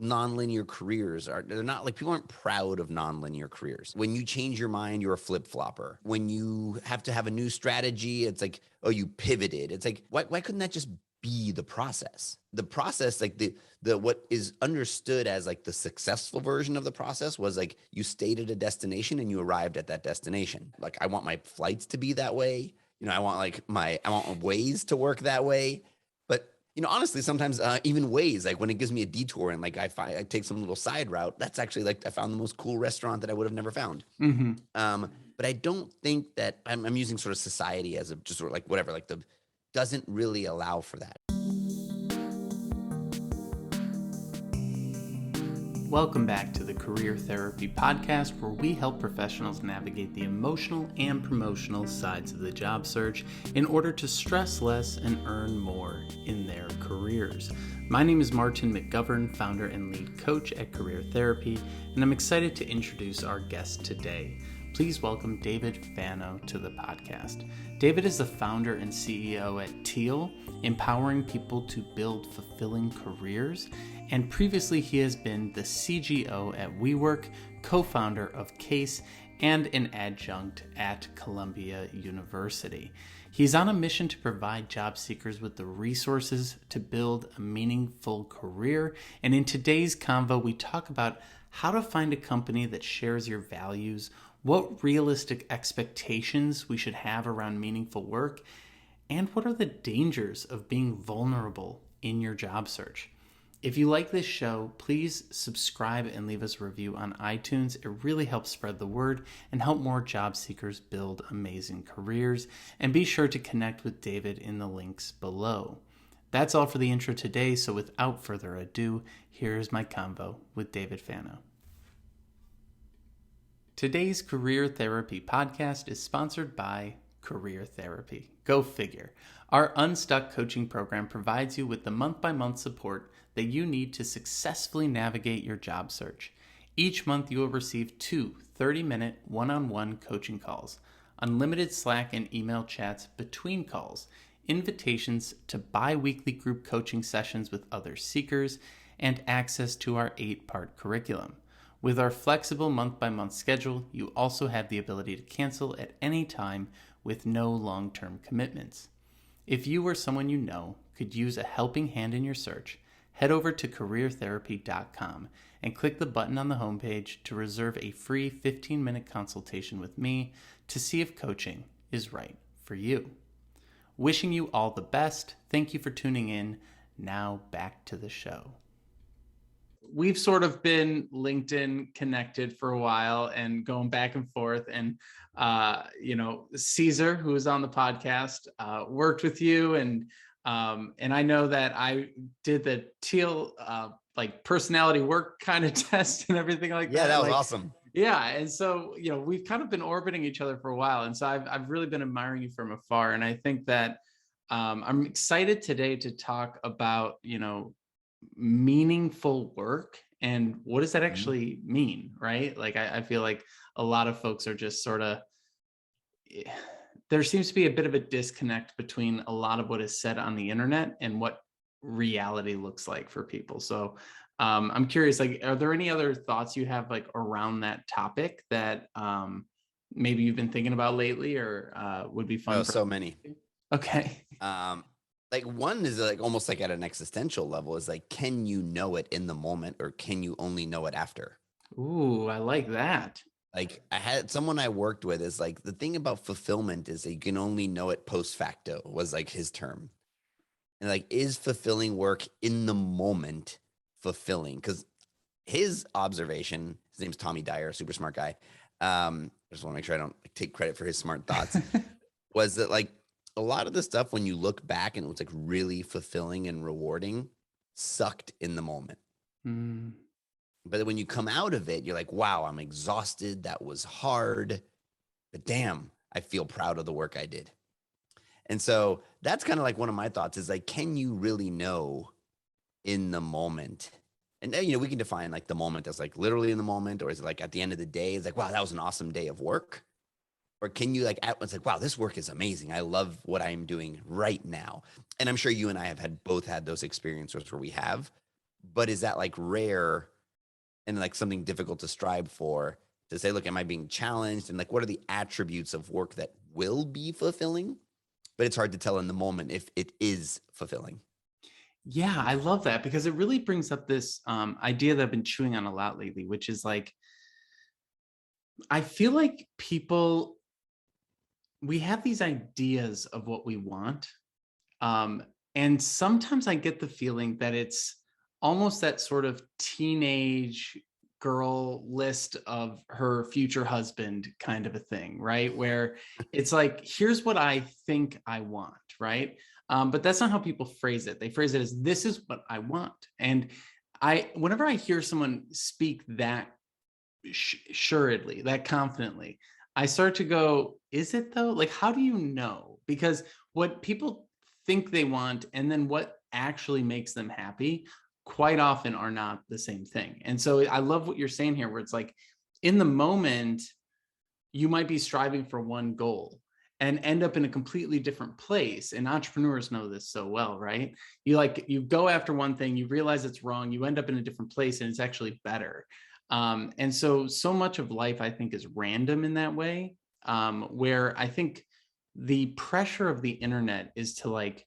nonlinear careers they're not like people aren't proud of nonlinear careers. When you change your mind, you're a flip-flopper. When you have to have a new strategy, it's like, oh, you pivoted. It's like, why couldn't that just be the process? The process, like the what is understood as like the successful version of the process was like you stayed at a destination and you arrived at that destination. Like I want my flights to be that way. I want I want ways to work that way. But honestly, sometimes even ways, like when it gives me a detour and like I take some little side route, that's actually like I found the most cool restaurant that I would have never found. Mm-hmm. But I don't think that I'm using sort of society as a just sort of like whatever, like the doesn't really allow for that. Welcome back to the Career Therapy Podcast, where we help professionals navigate the emotional and promotional sides of the job search in order to stress less and earn more in their careers. My name is Martin McGovern, founder and lead coach at Career Therapy, and I'm excited to introduce our guest today. Please welcome David Fano to the podcast. David is the founder and CEO at Teal, empowering people to build fulfilling careers. And previously, he has been the CGO at WeWork, co-founder of Case, and an adjunct at Columbia University. He's on a mission to provide job seekers with the resources to build a meaningful career. And in today's convo, we talk about how to find a company that shares your values, what realistic expectations we should have around meaningful work, and what are the dangers of being vulnerable in your job search. If you like this show, please subscribe and leave us a review on iTunes. It really helps spread the word and help more job seekers build amazing careers. And be sure to connect with David in the links below. That's all for the intro today, so without further ado, here's my convo with David Fano. Today's Career Therapy Podcast is sponsored by Career Therapy. Go figure. Our Unstuck coaching program provides you with the month-by-month support that you need to successfully navigate your job search. Each month you will receive 2 30-minute one-on-one coaching calls, unlimited Slack and email chats between calls, invitations to bi-weekly group coaching sessions with other seekers, and access to our 8-part curriculum. With our flexible month-by-month schedule, you also have the ability to cancel at any time with no long-term commitments. If you or someone you know could use a helping hand in your search, head over to careertherapy.com and click the button on the homepage to reserve a free 15-minute consultation with me to see if coaching is right for you. Wishing you all the best. Thank you for tuning in. Now back to the show. We've sort of been LinkedIn connected for a while and going back and forth. And, Caesar, who was on the podcast, worked with you. And I know that I did the Teal, personality work kind of test and everything like that. Yeah, that was awesome. Yeah. And so, we've kind of been orbiting each other for a while. And so I've really been admiring you from afar. And I think that I'm excited today to talk about, meaningful work and what does that actually mean, right? Like I feel like a lot of folks are just sort of, there seems to be a bit of a disconnect between a lot of what is said on the internet and what reality looks like for people. So I'm curious, like, are there any other thoughts you have like around that topic that maybe you've been thinking about lately or would be fun? Oh, so many. Okay. Like one is like almost like at an existential level is like, can you know it in the moment or can you only know it after? Ooh, I like that. Like I had someone I worked with is like, the thing about fulfillment is that you can only know it post facto was like his term. And like, is fulfilling work in the moment fulfilling? Because his observation, his name's Tommy Dyer, super smart guy. I just want to make sure I don't take credit for his smart thoughts, was that like, a lot of the stuff when you look back and it was like really fulfilling and rewarding sucked in the moment. But when you come out of it, you're like, wow, I'm exhausted. That was hard, but damn, I feel proud of the work I did. And so that's kind of like one of my thoughts is like, can you really know in the moment? And we can define like the moment as like literally in the moment, or is it like at the end of the day, it's like, wow, that was an awesome day of work. Or can you it's like, wow, this work is amazing. I love what I'm doing right now. And I'm sure you and I have both had those experiences where we have. but is that like rare and like something difficult to strive for, to say, look, am I being challenged? And like, what are the attributes of work that will be fulfilling? But it's hard to tell in the moment if it is fulfilling. Yeah, I love that because it really brings up this idea that I've been chewing on a lot lately, which is like, I feel like people, we have these ideas of what we want. Um, and sometimes I get the feeling that it's almost that sort of teenage girl list of her future husband kind of a thing, right? Where it's like, here's what I think I want, right? But that's not how people phrase it. They phrase it as, this is what I want. And whenever I hear someone speak that assuredly, that confidently, I start to go, is it though? Like, how do you know? Because what people think they want and then what actually makes them happy quite often are not the same thing. And so I love what you're saying here, where it's like, in the moment, you might be striving for one goal and end up in a completely different place. And entrepreneurs know this so well, right? You go after one thing, you realize it's wrong, you end up in a different place and it's actually better. And so much of life, I think, is random in that way, where I think the pressure of the internet is to like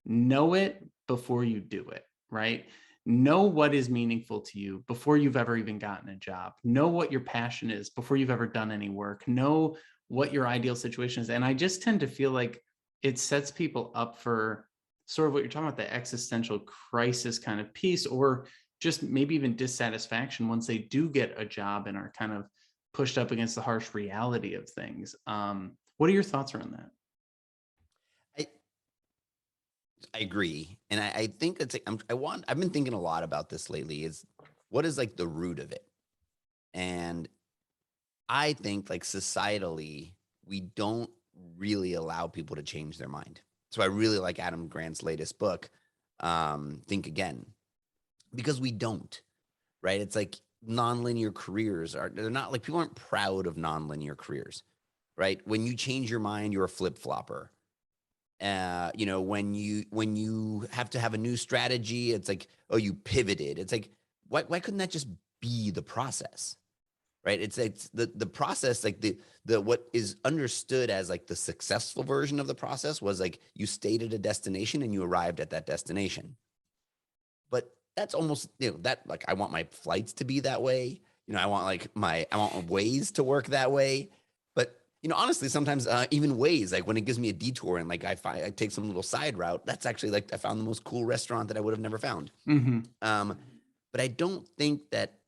know it before you do it, right? Know what is meaningful to you before you've ever even gotten a job. Know what your passion is before you've ever done any work. Know what your ideal situation is. And I just tend to feel like it sets people up for sort of what you're talking about, the existential crisis kind of piece, or just maybe even dissatisfaction once they do get a job and are kind of pushed up against the harsh reality of things. What are your thoughts around that? I, I agree. And I think it's like, I've been thinking a lot about this lately, is what is like the root of it? And I think like societally, we don't really allow people to change their mind. So I really like Adam Grant's latest book, Think Again, because we don't, right? It's like nonlinear careers they're not like, people aren't proud of nonlinear careers, right? When you change your mind, you're a flip flopper. When you have to have a new strategy, it's like, oh, you pivoted. It's like, why couldn't that just be the process? Right? It's the process, like the what is understood as like the successful version of the process was like, you stayed at a destination and you arrived at that destination. But that's almost, that, like, I want my flights to be that way. I want ways to work that way. But honestly, sometimes even ways, like when it gives me a detour and like I take some little side route, that's actually like I found the most cool restaurant that I would have never found. Mm-hmm. But I don't think that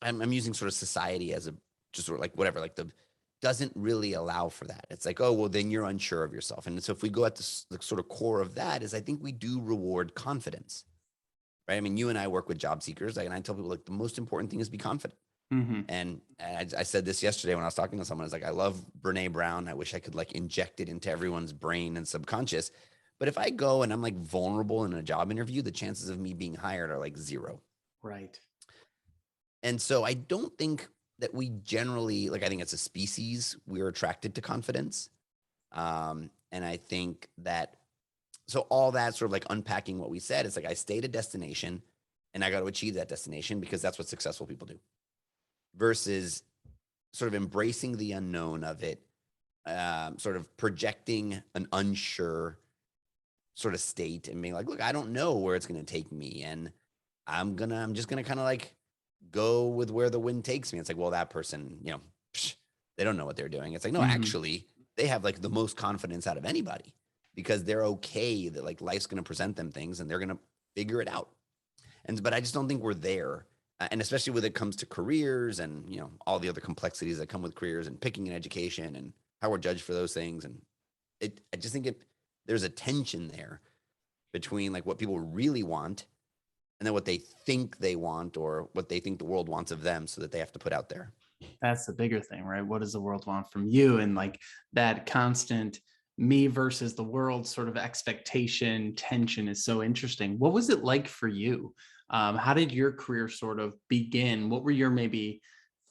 I'm using sort of society as a just sort of like whatever, like the doesn't really allow for that. It's like, oh, well, then you're unsure of yourself. And so if we go at the sort of core of that, is I think we do reward confidence, right? I mean, you and I work with job seekers, like, and I tell people like the most important thing is be confident. Mm-hmm. And I said this yesterday when I was talking to someone. I was like, I love Brene Brown. I wish I could like inject it into everyone's brain and subconscious. But if I go and I'm like vulnerable in a job interview, the chances of me being hired are like zero. Right. And so I don't think that we generally, like, I think as a species, we're attracted to confidence. And I think that, so all that sort of like unpacking what we said, it's like I stayed at a destination and I got to achieve that destination because that's what successful people do, versus sort of embracing the unknown of it, sort of projecting an unsure sort of state and being like, look, I don't know where it's going to take me. And I'm just going to kind of like go with where the wind takes me. It's like, well, that person, they don't know what they're doing. It's like, no, Mm-hmm. actually, they have like the most confidence out of anybody because they're okay that like life's going to present them things and they're going to figure it out. But I just don't think we're there. And especially when it comes to careers and, all the other complexities that come with careers and picking an education and how we're judged for those things. And I just think there's a tension there between like what people really want and then what they think they want or what they think the world wants of them so that they have to put out there. That's the bigger thing, right? What does the world want from you? And like that constant me versus the world sort of expectation tension is so interesting. What was it like for you? How did your career sort of begin? What were your maybe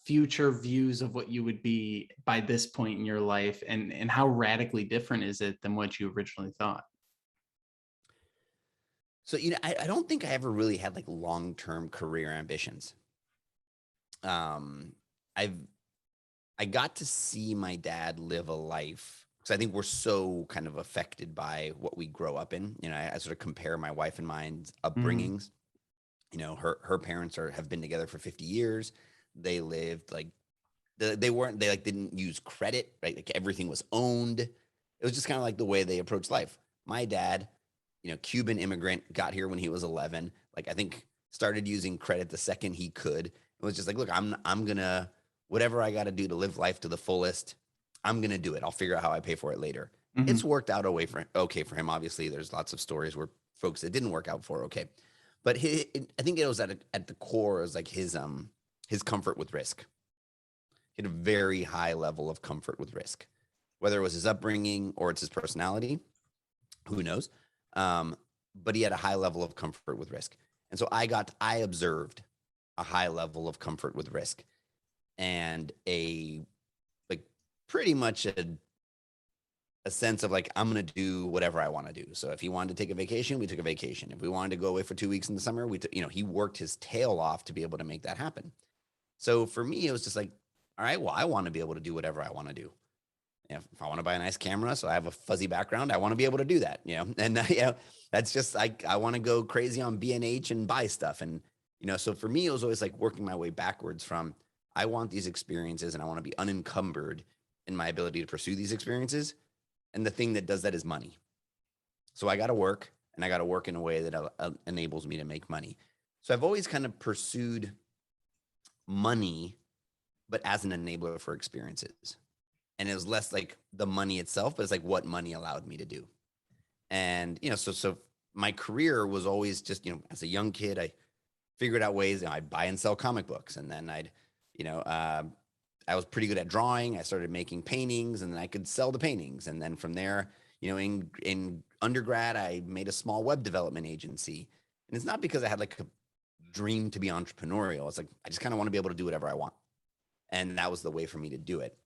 future views of what you would be by this point in your life? And how radically different is it than what you originally thought? So, I don't think I ever really had like long-term career ambitions. Um, I've I got to see my dad live a life because I think we're so kind of affected by what we grow up in. I sort of compare my wife and mine's Mm, upbringings. Her parents have been together for 50 years. They lived like they like didn't use credit, right? Like everything was owned. It was just kind of like the way they approached life. My dad, Cuban immigrant, got here when he was 11. Like I think started using credit the second he could. It was just like, look, I'm gonna whatever I got to do to live life to the fullest. I'm gonna do it. I'll figure out how I pay for it later. It's hmm. worked out okay for him. Obviously, there's lots of stories where folks that didn't work out for okay, but I think it was at the core. It was like his comfort with risk. He had a very high level of comfort with risk, whether it was his upbringing or it's his personality. Who knows? Um, but he had a high level of comfort with risk, and so I observed a high level of comfort with risk and a like pretty much a sense of like I'm gonna do whatever I want to do. So if he wanted to take a vacation, we took a vacation. If we wanted to go away for 2 weeks in the summer, he worked his tail off to be able to make that happen. So for me, it was just like, all right, well, I want to be able to do whatever I want to do. If I want to buy a nice camera, so I have a fuzzy background, I want to be able to do that. And that's just like I want to go crazy on B&H and buy stuff. And so for me, it was always like working my way backwards from I want these experiences and I want to be unencumbered in my ability to pursue these experiences. And the thing that does that is money. So I got to work, and I got to work in a way that enables me to make money. So I've always kind of pursued money, but as an enabler for experiences. And it was less like the money itself, but it's like what money allowed me to do. And so my career was always just as a young kid, I figured out ways. I'd buy and sell comic books, and then you know, uh, I was pretty good at drawing. I started making paintings, and then I could sell the paintings. And then from there, in undergrad, I made a small web development agency. And it's not because I had like a dream to be entrepreneurial. It's like I just kind of want to be able to do whatever I want, and that was the way for me to do it.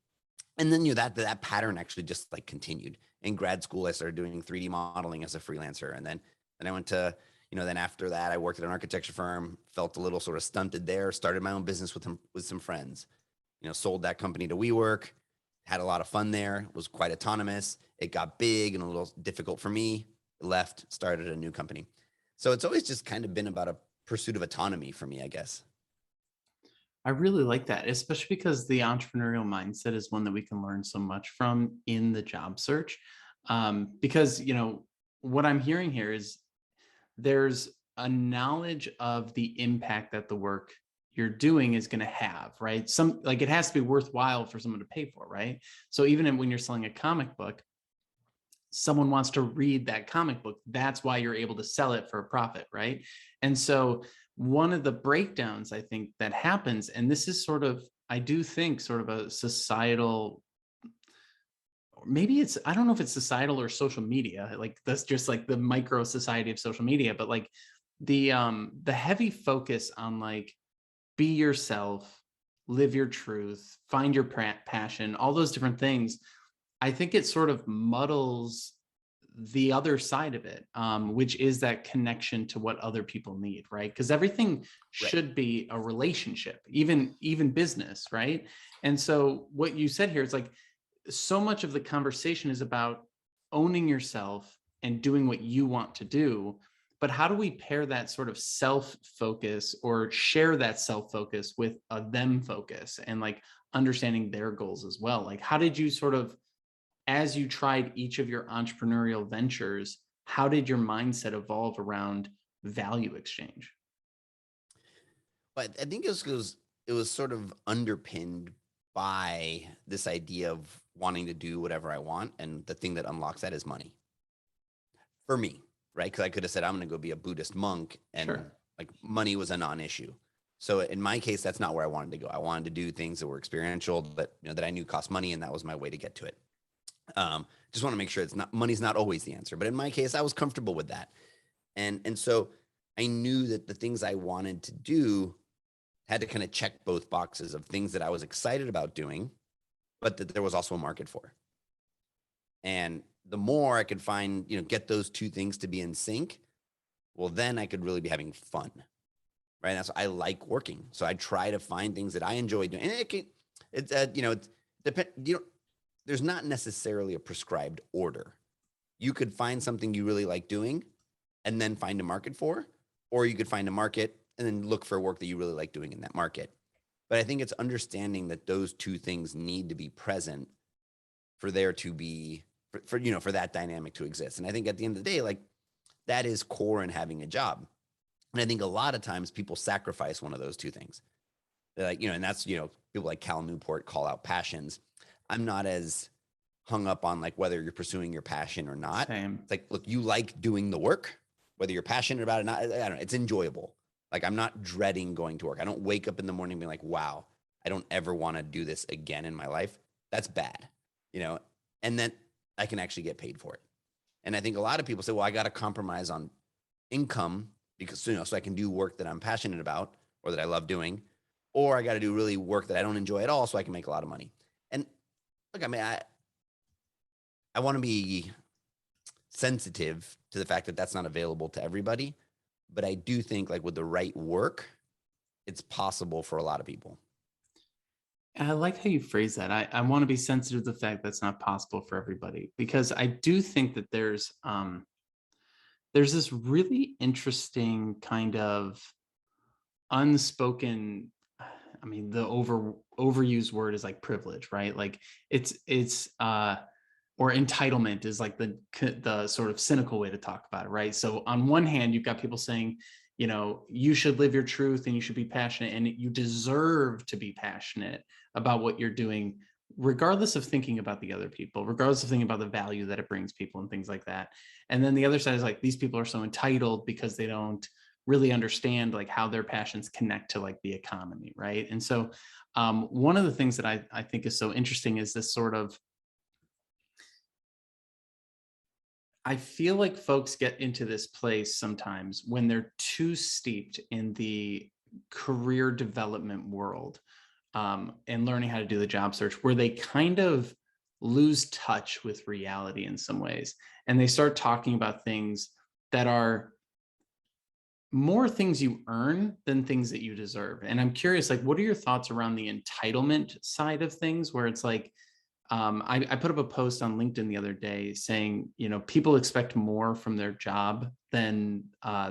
And then that pattern actually just like continued. In grad school, I started doing 3D modeling as a freelancer, and then I went to then after that, I worked at an architecture firm. Felt a little sort of stunted there. Started my own business with some friends. Sold that company to WeWork. Had a lot of fun there. Was quite autonomous. It got big and a little difficult for me. Left. Started a new company. So it's always just kind of been about a pursuit of autonomy for me, I guess. I really like that, especially because the entrepreneurial mindset is one that we can learn so much from in the job search. Because, what I'm hearing here is there's a knowledge of the impact that the work you're doing is going to have, right? Some like it has to be worthwhile for someone to pay for, right? So even when you're selling a comic book, someone wants to read that comic book. That's why you're able to sell it for a profit, right? And so one of the breakdowns I think that happens, and this is sort of, I do think sort of a societal, maybe it's, I don't know if it's societal or social media, like that's just like the micro society of social media, but like the heavy focus on like be yourself, live your truth, find your passion, all those different things. I think it sort of muddles the other side of it, which is that connection to what other people need, right? Because everything Right. should be a relationship, even business, right? And so what you said here is like so much of the conversation is about owning yourself and doing what you want to do. But how do we pair that sort of self focus or share that self focus with a them focus and like understanding their goals as well? Like, how did you sort of, as you tried each of your entrepreneurial ventures, how did your mindset evolve around value exchange? But I think it was sort of underpinned by this idea of wanting to do whatever I want, and the thing that unlocks that is money for me, right? Because I could have said I'm going to go be a Buddhist monk, and Sure. like money was a non-issue. So in my case, that's not where I wanted to go. I wanted to do things that were experiential, that I knew cost money, and that was my way to get to it. Just want to make sure it's not money's not always the answer, but in my case, I was comfortable with that, and so I knew that the things I wanted to do had to kind of check both boxes of things that I was excited about doing, but that there was also a market for. And the more I could find, get those two things to be in sync well, then I could really be having fun, right? That's why I like working. So I try to find things that I enjoy doing. And it's depend. There's not necessarily a prescribed order. You could find something you really like doing, and then find a market for, or you could find a market and then look for work that you really like doing in that market. But I think it's understanding that those two things need to be present for there to be for that dynamic to exist. And I think at the end of the day, like that is core in having a job. And I think a lot of times people sacrifice one of those two things. They're like, and that's, people like Cal Newport call out passions. I'm not as hung up on like whether you're pursuing your passion or not. Same. It's like, look, you like doing the work, whether you're passionate about it or not. I don't know. It's enjoyable. Like I'm not dreading going to work. I don't wake up in the morning being like, wow, I don't ever want to do this again in my life. That's bad, and then I can actually get paid for it. And I think a lot of people say, well, I got to compromise on income because, so I can do work that I'm passionate about or that I love doing, or I got to do really work that I don't enjoy at all so I can make a lot of money. And look, I mean, I want to be sensitive to the fact that that's not available to everybody, but I do think like with the right work, it's possible for a lot of people. I like how you phrase that. I want to be sensitive to the fact that's not possible for everybody, because I do think that there's this really interesting kind of unspoken, I mean, the overused word is like privilege, right? Like it's or entitlement is like the sort of cynical way to talk about it, right? So on one hand, you've got people saying, you should live your truth and you should be passionate and you deserve to be passionate about what you're doing, regardless of thinking about the other people, regardless of thinking about the value that it brings people and things like that. And then the other side is like, these people are so entitled because they don't really understand like how their passions connect to like the economy, right? And so one of the things that I think is so interesting is this sort of, I feel like folks get into this place sometimes when they're too steeped in the career development world and learning how to do the job search, where they kind of lose touch with reality in some ways. And they start talking about things that are more things you earn than things that you deserve. And I'm curious, like, what are your thoughts around the entitlement side of things, where it's like, I put up a post on LinkedIn the other day saying, people expect more from their job than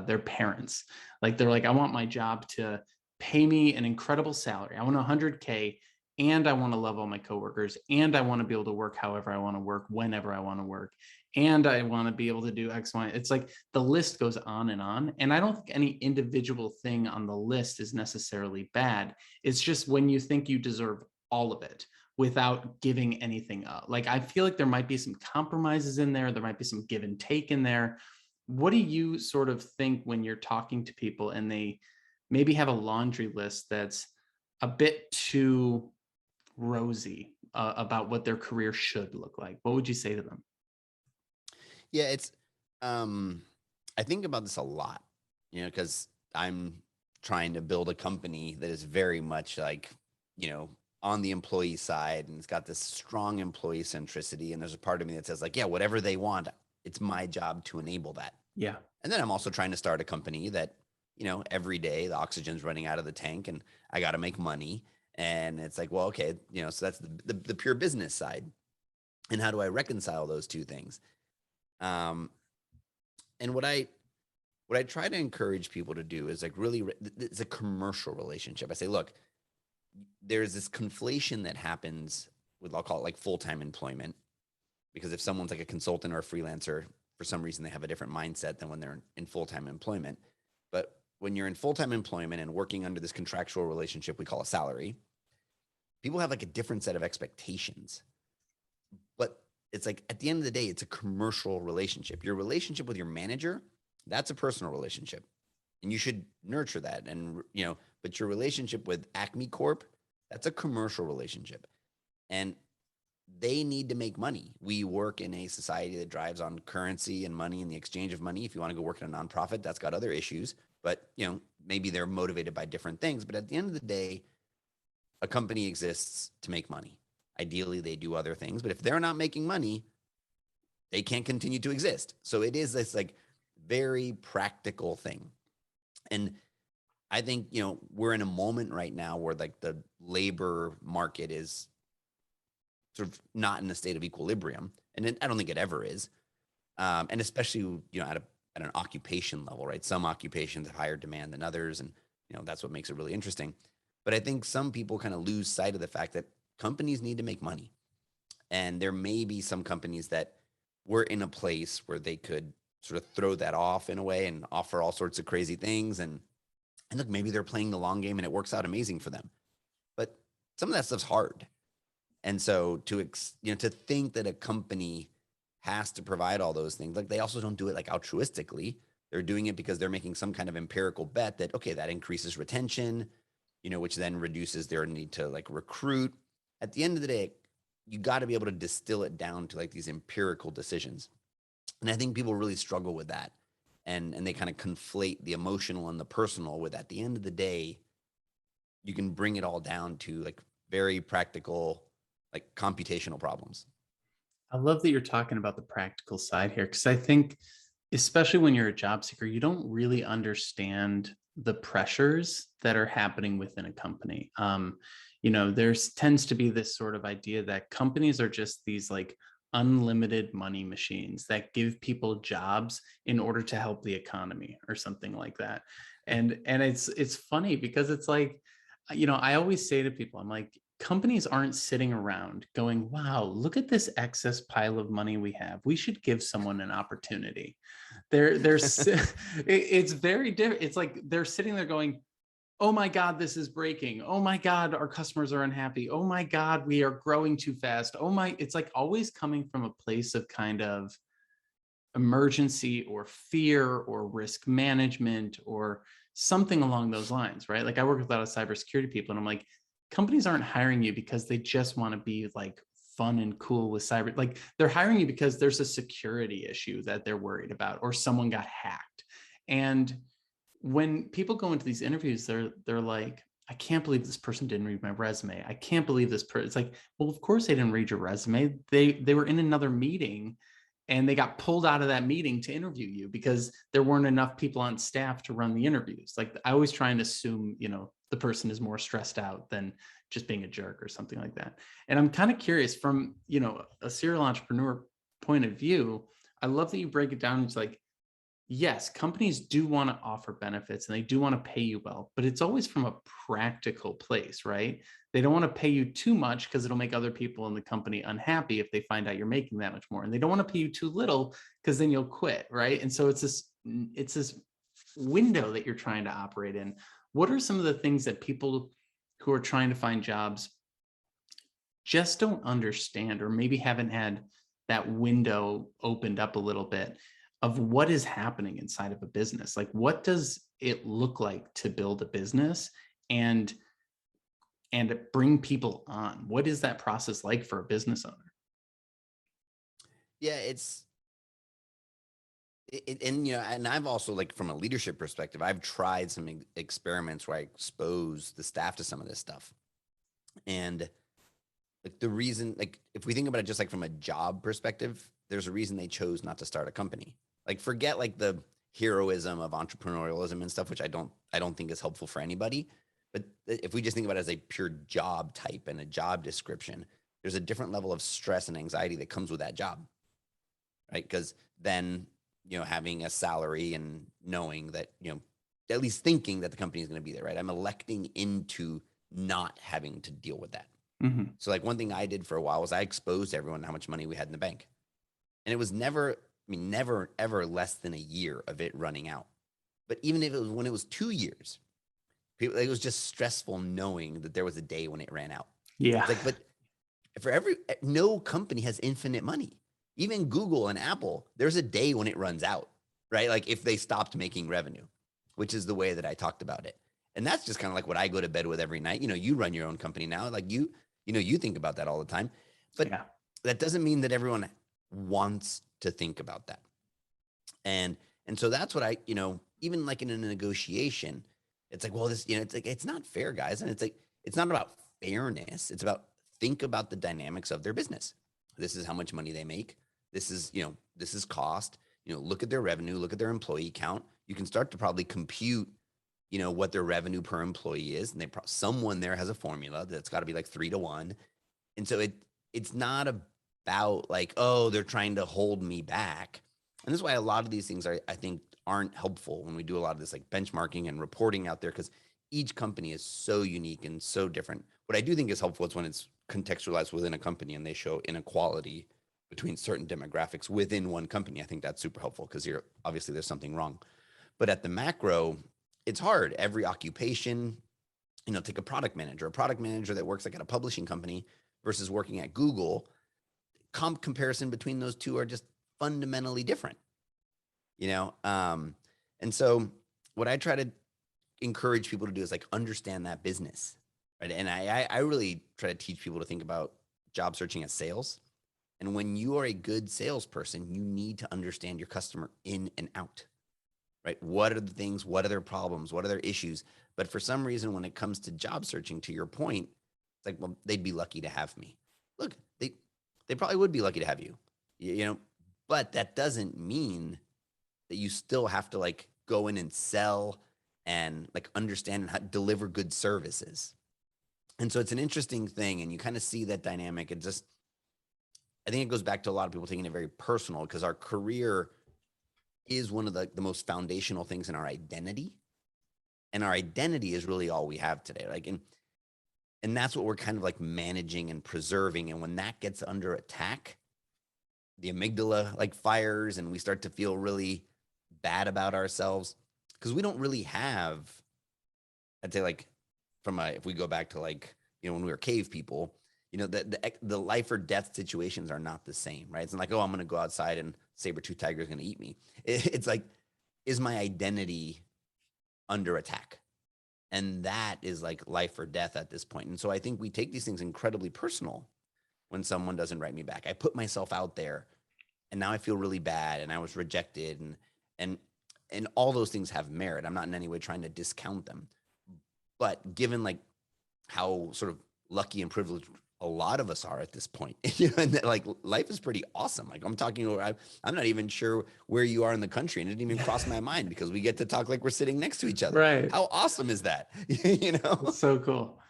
their parents. Like, they're like, I want my job to pay me an incredible salary. I want 100K, and I want to love all my coworkers, and I want to be able to work however I want to work, whenever I want to work, and I want to be able to do X, Y. It's like the list goes on. And I don't think any individual thing on the list is necessarily bad. It's just when you think you deserve all of it without giving anything up. Like, I feel like there might be some compromises in there. There might be some give and take in there. What do you sort of think when you're talking to people and they maybe have a laundry list that's a bit too rosy about what their career should look like? What would you say to them? Yeah, it's, I think about this a lot, because I'm trying to build a company that is very much like, on the employee side, and it's got this strong employee centricity. And there's a part of me that says like, yeah, whatever they want, it's my job to enable that. Yeah. And then I'm also trying to start a company that, every day the oxygen's running out of the tank and I got to make money. And it's like, well, okay, so that's the pure business side. And how do I reconcile those two things? And what I try to encourage people to do is like really, it's a commercial relationship. I say, look, there's this conflation that happens with, I'll call it like full-time employment, because if someone's like a consultant or a freelancer, for some reason they have a different mindset than when they're in full-time employment. But when you're in full-time employment and working under this contractual relationship we call a salary, people have like a different set of expectations. But it's like at the end of the day, it's a commercial relationship. Your relationship with your manager, that's a personal relationship, and you should nurture that. And but your relationship with Acme Corp, that's a commercial relationship, and they need to make money. We work in a society that drives on currency and money and the exchange of money. If you want to go work in a nonprofit, that's got other issues, but maybe they're motivated by different things. But at the end of the day, a company exists to make money. Ideally, they do other things, but if they're not making money, they can't continue to exist. So it is this like very practical thing. And I think, we're in a moment right now where like the labor market is sort of not in a state of equilibrium. And I don't think it ever is. And especially, at an occupation level, right? Some occupations have higher demand than others. And, that's what makes it really interesting. But I think some people kind of lose sight of the fact that companies need to make money. And there may be some companies that were in a place where they could sort of throw that off in a way and offer all sorts of crazy things. And look, maybe they're playing the long game and it works out amazing for them. But some of that stuff's hard. And so to think that a company has to provide all those things, like they also don't do it like altruistically. They're doing it because they're making some kind of empirical bet that, okay, that increases retention, which then reduces their need to like recruit. At the end of the day, you got to be able to distill it down to like these empirical decisions. And I think people really struggle with that. And they kind of conflate the emotional and the personal with, at the end of the day, you can bring it all down to like very practical, like computational problems. I love that you're talking about the practical side here, because I think, especially when you're a job seeker, you don't really understand the pressures that are happening within a company. There's tends to be this sort of idea that companies are just these like unlimited money machines that give people jobs in order to help the economy or something like that. And it's funny because it's like, I always say to people, I'm like, companies aren't sitting around going, wow, look at this excess pile of money we have. We should give someone an opportunity. It's very different. It's like they're sitting there going, oh my God, this is breaking. Oh my God, our customers are unhappy. Oh my God, we are growing too fast. It's like always coming from a place of kind of emergency or fear or risk management or something along those lines, right? Like I work with a lot of cybersecurity people and I'm like, companies aren't hiring you because they just want to be like fun and cool with cyber. Like they're hiring you because there's a security issue that they're worried about or someone got hacked. And when people go into these interviews, they're like, I can't believe this person didn't read my resume. I can't believe this person. It's like, well, of course they didn't read your resume. They were in another meeting and they got pulled out of that meeting to interview you because there weren't enough people on staff to run the interviews. Like I always try and assume, the person is more stressed out than just being a jerk or something like that. And I'm kind of curious from, a serial entrepreneur point of view. I love that you break it down. It's like, yes, companies do want to offer benefits and they do want to pay you well, but it's always from a practical place, right? They don't want to pay you too much because it'll make other people in the company unhappy if they find out you're making that much more. And they don't want to pay you too little because then you'll quit, right? And so it's this window that you're trying to operate in. What are some of the things that people who are trying to find jobs just don't understand, or maybe haven't had that window opened up a little bit of what is happening inside of a business? Like, what does it look like to build a business and bring people on? What is that process like for a business owner? Yeah, and I've also, like, from a leadership perspective, I've tried some experiments where I expose the staff to some of this stuff. And like the reason, like if we think about it just like from a job perspective, there's a reason they chose not to start a company. Like forget like the heroism of entrepreneurialism and stuff, which I don't think is helpful for anybody. But if we just think about it as a pure job type and a job description, there's a different level of stress and anxiety that comes with that job, right? Because then, having a salary and knowing that, at least thinking that the company is going to be there, right? I'm electing into not having to deal with that. Mm-hmm. So like one thing I did for a while was I exposed everyone how much money we had in the bank. And it was never ever less than a year of it running out. But even if it was when it was 2 years, it was just stressful knowing that there was a day when it ran out. Yeah. It's like, but no company has infinite money. Even Google and Apple, there's a day when it runs out, right? Like if they stopped making revenue, which is the way that I talked about it. And that's just kind of like what I go to bed with every night. You run your own company now. Like you think about that all the time. But yeah, that doesn't mean that everyone wants to think about that. And so that's what I, even like in a negotiation, it's like, well, this, it's like, it's not fair, guys. And it's like, it's not about fairness. It's about, think about the dynamics of their business. This is how much money they make. This is, this is cost. look at their revenue, look at their employee count. You can start to probably compute, what their revenue per employee is. And someone there has a formula that's got to be like 3-to-1. And so it's not about like, oh, they're trying to hold me back. And this is why a lot of these things I think aren't helpful when we do a lot of this like benchmarking and reporting out there, because each company is so unique and so different. What I do think is helpful is when it's contextualized within a company and they show inequality between certain demographics within one company. I think that's super helpful because you're obviously there's something wrong. But at the macro, it's hard. Every occupation, take a product manager that works like at a publishing company versus working at Google. Comparison between those two are just fundamentally different, and so what I try to encourage people to do is like understand that business, right? And I really try to teach people to think about job searching as sales. And when you are a good salesperson, you need to understand your customer in and out, right? What are the things? What are their problems? What are their issues? But for some reason, when it comes to job searching, to your point, it's like, well, they'd be lucky to have me. Look, they probably would be lucky to have you, but that doesn't mean that you still have to like go in and sell and like understand how to deliver good services. And so it's an interesting thing. And you kind of see that dynamic. I think it goes back to a lot of people taking it very personal, because our career is one of the most foundational things in our identity. And our identity is really all we have today. Like, and that's what we're kind of like managing and preserving. And when that gets under attack, the amygdala like fires and we start to feel really bad about ourselves, because we don't really have, I'd say like if we go back to like, when we were cave people, the life or death situations are not the same, right? It's not like, oh, I'm going to go outside and saber-tooth tiger is going to eat me. It's like, is my identity under attack? And that is like life or death at this point. And so I think we take these things incredibly personal when someone doesn't write me back. I put myself out there and now I feel really bad and I was rejected, and all those things have merit. I'm not in any way trying to discount them. But given like how sort of lucky and privileged a lot of us are at this point, and that, like, life is pretty awesome. Like I'm not even sure where you are in the country, and it didn't even cross my mind because we get to talk like we're sitting next to each other. Right. How awesome is that? It's so cool.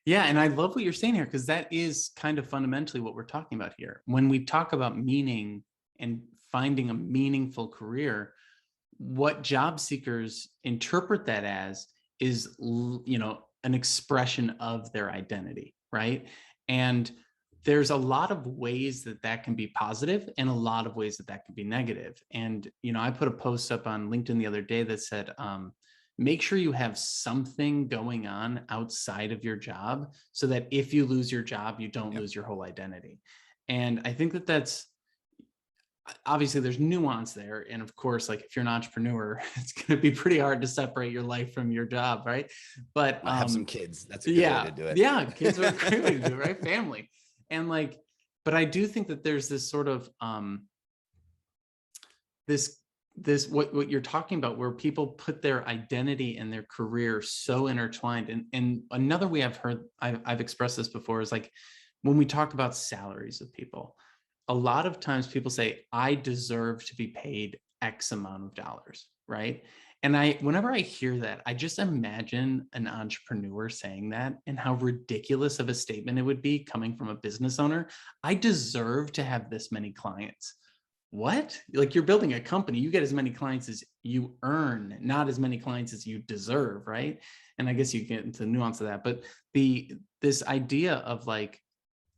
Yeah. And I love what you're saying here, because that is kind of fundamentally what we're talking about here. When we talk about meaning and finding a meaningful career, what job seekers interpret that as is, an expression of their identity, right? And there's a lot of ways that can be positive and a lot of ways that can be negative. And, I put a post up on LinkedIn the other day that said, make sure you have something going on outside of your job so that if you lose your job, you don't lose your whole identity. And I think that's, obviously there's nuance there. And of course, like if you're an entrepreneur, it's going to be pretty hard to separate your life from your job. Right. But I have some kids. That's a good way to do it. Yeah. Kids are a great way to do it, right? Family. And like, but I do think that there's this sort of, what you're talking about, where people put their identity and their career so intertwined. And another way I've expressed this before is like, when we talk about salaries of people, a lot of times people say, I deserve to be paid X amount of dollars, right? And whenever I hear that, I just imagine an entrepreneur saying that and how ridiculous of a statement it would be coming from a business owner. I deserve to have this many clients. What? Like, you're building a company, you get as many clients as you earn, not as many clients as you deserve, right? And I guess you get into the nuance of that, but this idea of like,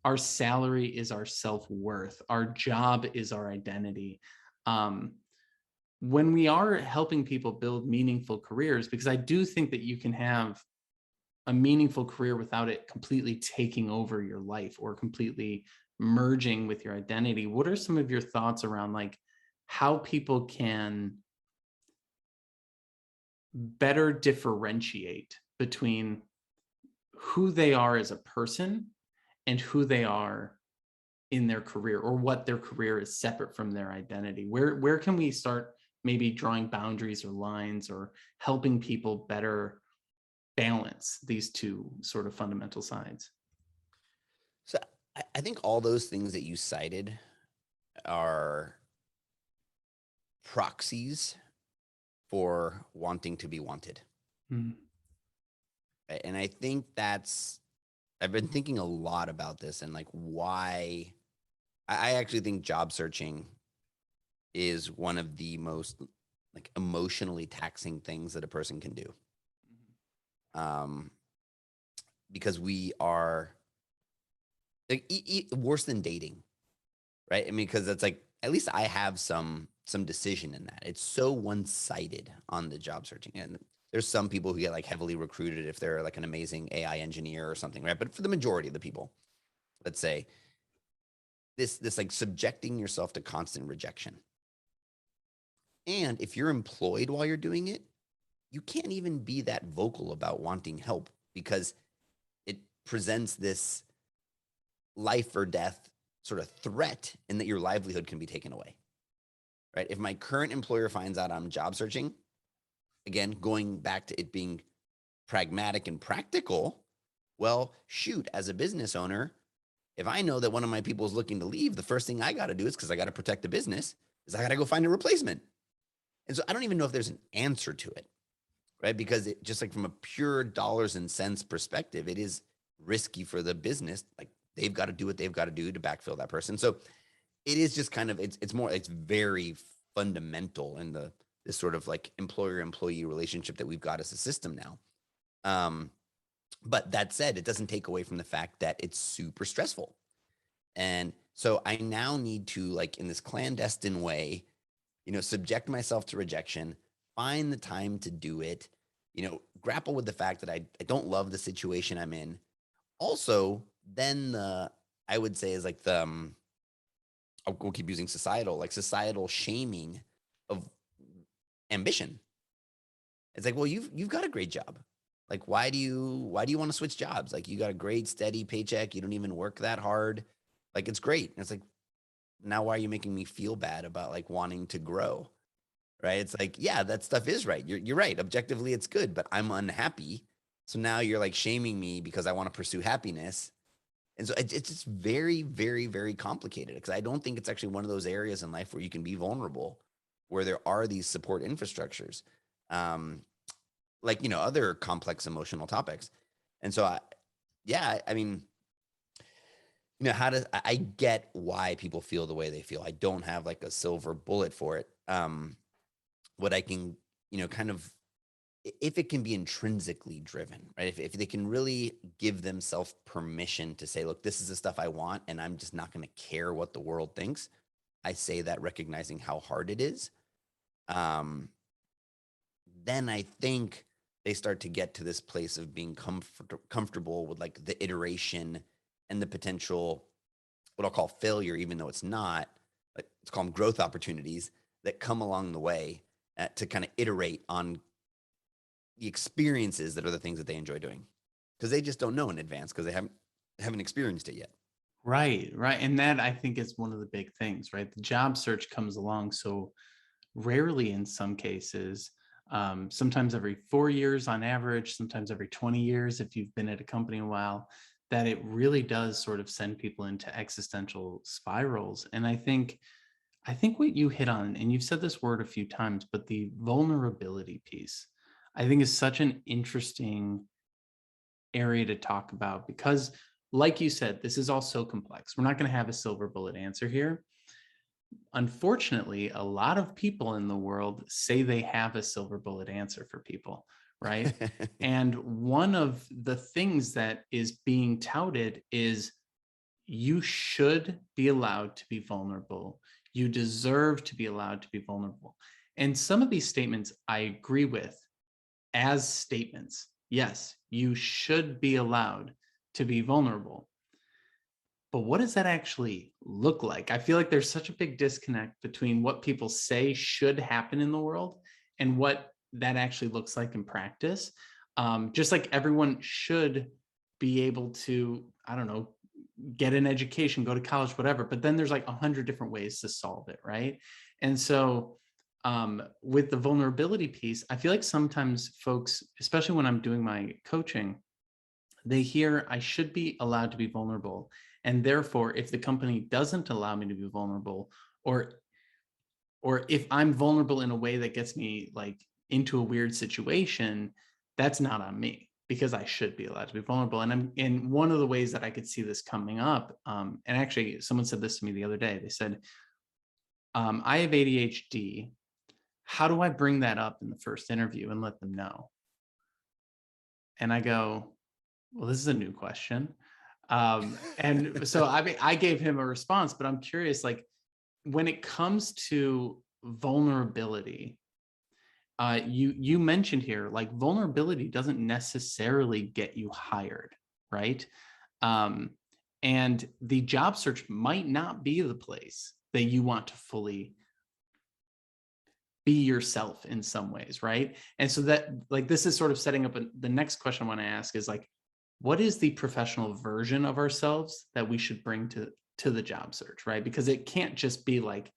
our salary is our self-worth, our job is our identity. When we are helping people build meaningful careers, because I do think that you can have a meaningful career without it completely taking over your life or completely merging with your identity. What are some of your thoughts around like how people can better differentiate between who they are as a person and who they are in their career, or what their career is separate from their identity? Where can we start maybe drawing boundaries or lines, or helping people better balance these two sort of fundamental sides? So I think all those things that you cited are proxies for wanting to be wanted. Mm. And I think I've been thinking a lot about this and like why I actually think job searching is one of the most like emotionally taxing things that a person can do. Um, because we are like worse than dating, right? I mean, because it's like at least I have some decision in that. It's so one sided on the job searching, and there's some people who get like heavily recruited if they're like an amazing AI engineer or something, right? But for the majority of the people, let's say this like subjecting yourself to constant rejection. And if you're employed while you're doing it, you can't even be that vocal about wanting help because it presents this life or death sort of threat in that your livelihood can be taken away. Right? If my current employer finds out I'm job searching, again, going back to it being pragmatic and practical, well, shoot, as a business owner, if I know that one of my people is looking to leave, the first thing I got to do is because I got to protect the business, is I got to go find a replacement. And so I don't even know if there's an answer to it, right? Because it just like from a pure dollars and cents perspective, it is risky for the business. Like they've got to do what they've got to do to backfill that person. So it is just kind of it's very fundamental in this sort of like employer employee relationship that we've got as a system now. But that said, it doesn't take away from the fact that it's super stressful. And so I now need to like in this clandestine way, subject myself to rejection, find the time to do it, grapple with the fact that I don't love the situation I'm in. Also, then I would say is like we'll keep using societal shaming of ambition. It's like, well, you've got a great job. Like, why do you want to switch jobs? Like, you got a great steady paycheck. You don't even work that hard. Like, it's great. And it's like, now why are you making me feel bad about like wanting to grow? Right? It's like, yeah, that stuff is right. You're right. Objectively, it's good, but I'm unhappy. So now you're like shaming me because I want to pursue happiness. And so it's just very, very, very complicated because I don't think it's actually one of those areas in life where you can be vulnerable, where there are these support infrastructures, like, other complex emotional topics. And so, I mean, I get why people feel the way they feel. I don't have like a silver bullet for it. What I can, kind of if it can be intrinsically driven, right? If they can really give themselves permission to say, look, this is the stuff I want, and I'm just not going to care what the world thinks. I say that recognizing how hard it is. Then I think they start to get to this place of being comfortable with like the iteration and the potential, what I'll call failure, even though it's not, like let's call them growth opportunities that come along the way to kind of iterate on the experiences that are the things that they enjoy doing because they just don't know in advance because they haven't experienced it yet. Right. And that I think is one of the big things, right? The job search comes along so rarely in some cases, sometimes every 4 years on average, sometimes every 20 years if you've been at a company a while, that it really does sort of send people into existential spirals. And I think what you hit on, and you've said this word a few times, but the vulnerability piece, I think is such an interesting area to talk about because, like you said, this is all so complex. We're not going to have a silver bullet answer here. Unfortunately, a lot of people in the world say they have a silver bullet answer for people, right? And one of the things that is being touted is you should be allowed to be vulnerable. You deserve to be allowed to be vulnerable. And some of these statements I agree with as statements. Yes, you should be allowed to be vulnerable. But what does that actually look like? I feel like there's such a big disconnect between what people say should happen in the world and what that actually looks like in practice. Just like everyone should be able to, I don't know, get an education, go to college, whatever. But then there's like 100 different ways to solve it, right? And so with the vulnerability piece, I feel like sometimes folks, especially when I'm doing my coaching, they hear I should be allowed to be vulnerable. And therefore, if the company doesn't allow me to be vulnerable, or or if I'm vulnerable in a way that gets me like into a weird situation, that's not on me, because I should be allowed to be vulnerable. And one of the ways that I could see this coming up, and actually someone said this to me the other day. They said, I have ADHD. How do I bring that up in the first interview and let them know? And I go, well, this is a new question. And so I mean, I gave him a response, but I'm curious, like, when it comes to vulnerability, you mentioned here, like, vulnerability doesn't necessarily get you hired, right? Um, and the job search might not be the place that you want to fully be yourself in some ways, right? And so that, like, this is sort of setting up the next question I want to ask is, like, what is the professional version of ourselves that we should bring to the job search, right? Because it can't just be like,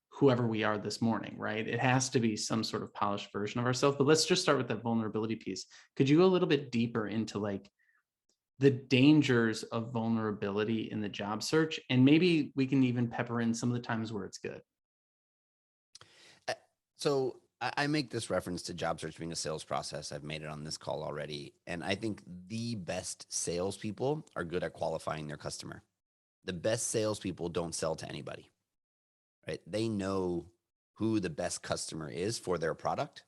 whoever we are this morning, right? It has to be some sort of polished version of ourselves. But let's just start with that vulnerability piece. Could you go a little bit deeper into like the dangers of vulnerability in the job search? And maybe we can even pepper in some of the times where it's good. So I make this reference to job search being a sales process. I've made it on this call already. And I think the best salespeople are good at qualifying their customer. The best salespeople don't sell to anybody, right? They know who the best customer is for their product,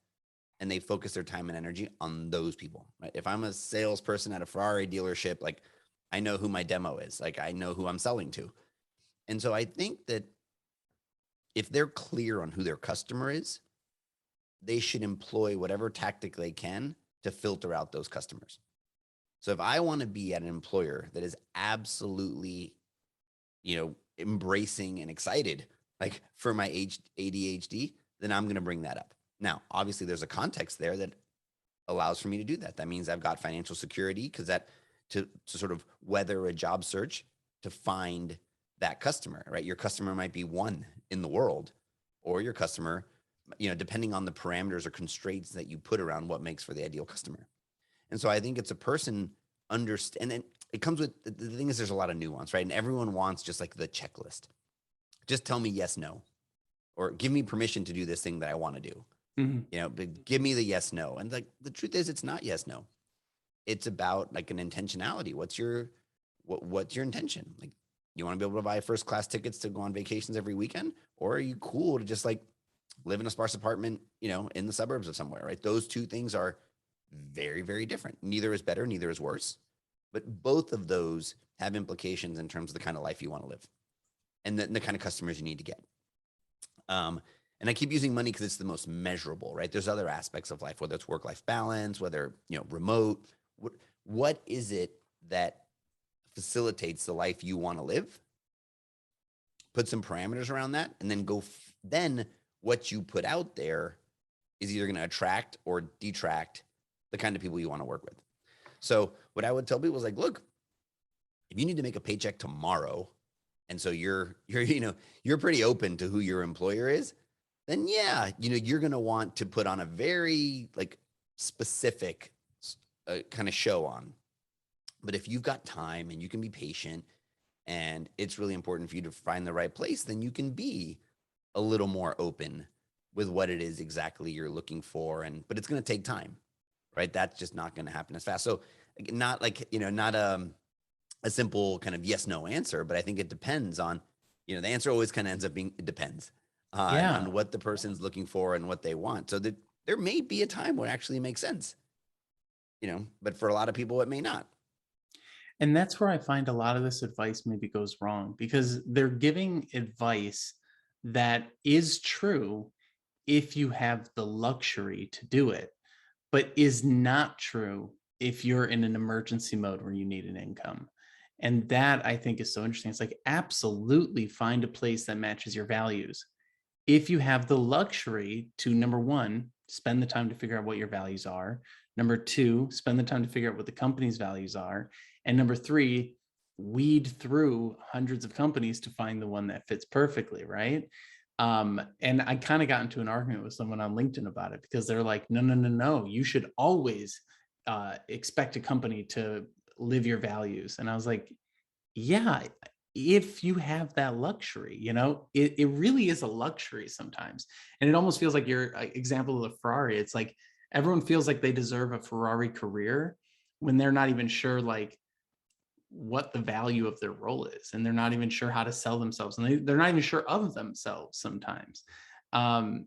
and they focus their time and energy on those people, right? If I'm a salesperson at a Ferrari dealership, like, I know who my demo is, like, I know who I'm selling to. And so I think that if they're clear on who their customer is, they should employ whatever tactic they can to filter out those customers. So if I want to be at an employer that is absolutely, embracing and excited, like, for my ADHD, then I'm going to bring that up. Now, obviously there's a context there that allows for me to do that. That means I've got financial security, because that to sort of weather a job search to find that customer, right? Your customer might be one in the world, or your customer, depending on the parameters or constraints that you put around what makes for the ideal customer. And so I think it's a person understand, and it comes with, the thing is, there's a lot of nuance, right? And everyone wants just like the checklist. Just tell me yes, no, or give me permission to do this thing that I want to do. But give me the yes, no. And like, the truth is, it's not yes, no. It's about like an intentionality. What's your intention? Like, you want to be able to buy first class tickets to go on vacations every weekend, or are you cool to just like live in a sparse apartment, in the suburbs of somewhere, right? Those two things are very, very different. Neither is better, neither is worse, but both of those have implications in terms of the kind of life you want to live, and the kind of customers you need to get. And I keep using money because it's the most measurable, right? There's other aspects of life, whether it's work-life balance, whether, remote. What is it that facilitates the life you want to live? Put some parameters around that, and then then what you put out there is either going to attract or detract the kind of people you want to work with. So what I would tell people is like, look, if you need to make a paycheck tomorrow, and so you're pretty open to who your employer is, then yeah, you're going to want to put on a very like specific kind of show on. But if you've got time and you can be patient, and it's really important for you to find the right place, then you can be a little more open with what it is exactly you're looking for. But it's going to take time, right? That's just not going to happen as fast. So not like, not a simple kind of yes, no answer, but I think it depends on, the answer always kind of ends up being, it depends on what the person's looking for and what they want. So that there may be a time where it actually makes sense, but for a lot of people, it may not. And that's where I find a lot of this advice maybe goes wrong, because they're giving advice that is true if you have the luxury to do it, but is not true if you're in an emergency mode where you need an income. And that, I think, is so interesting. It's like, absolutely find a place that matches your values. If you have the luxury to, number one, spend the time to figure out what your values are. Number two, spend the time to figure out what the company's values are. And number three, weed through hundreds of companies to find the one that fits perfectly, right? And I kind of got into an argument with someone on LinkedIn about it, because they're like, no, you should always expect a company to live your values. And I was like, yeah, if you have that luxury, it really is a luxury sometimes. And it almost feels like your example of the Ferrari. It's like everyone feels like they deserve a Ferrari career when they're not even sure like what the value of their role is, and they're not even sure how to sell themselves, and they're not even sure of themselves sometimes. And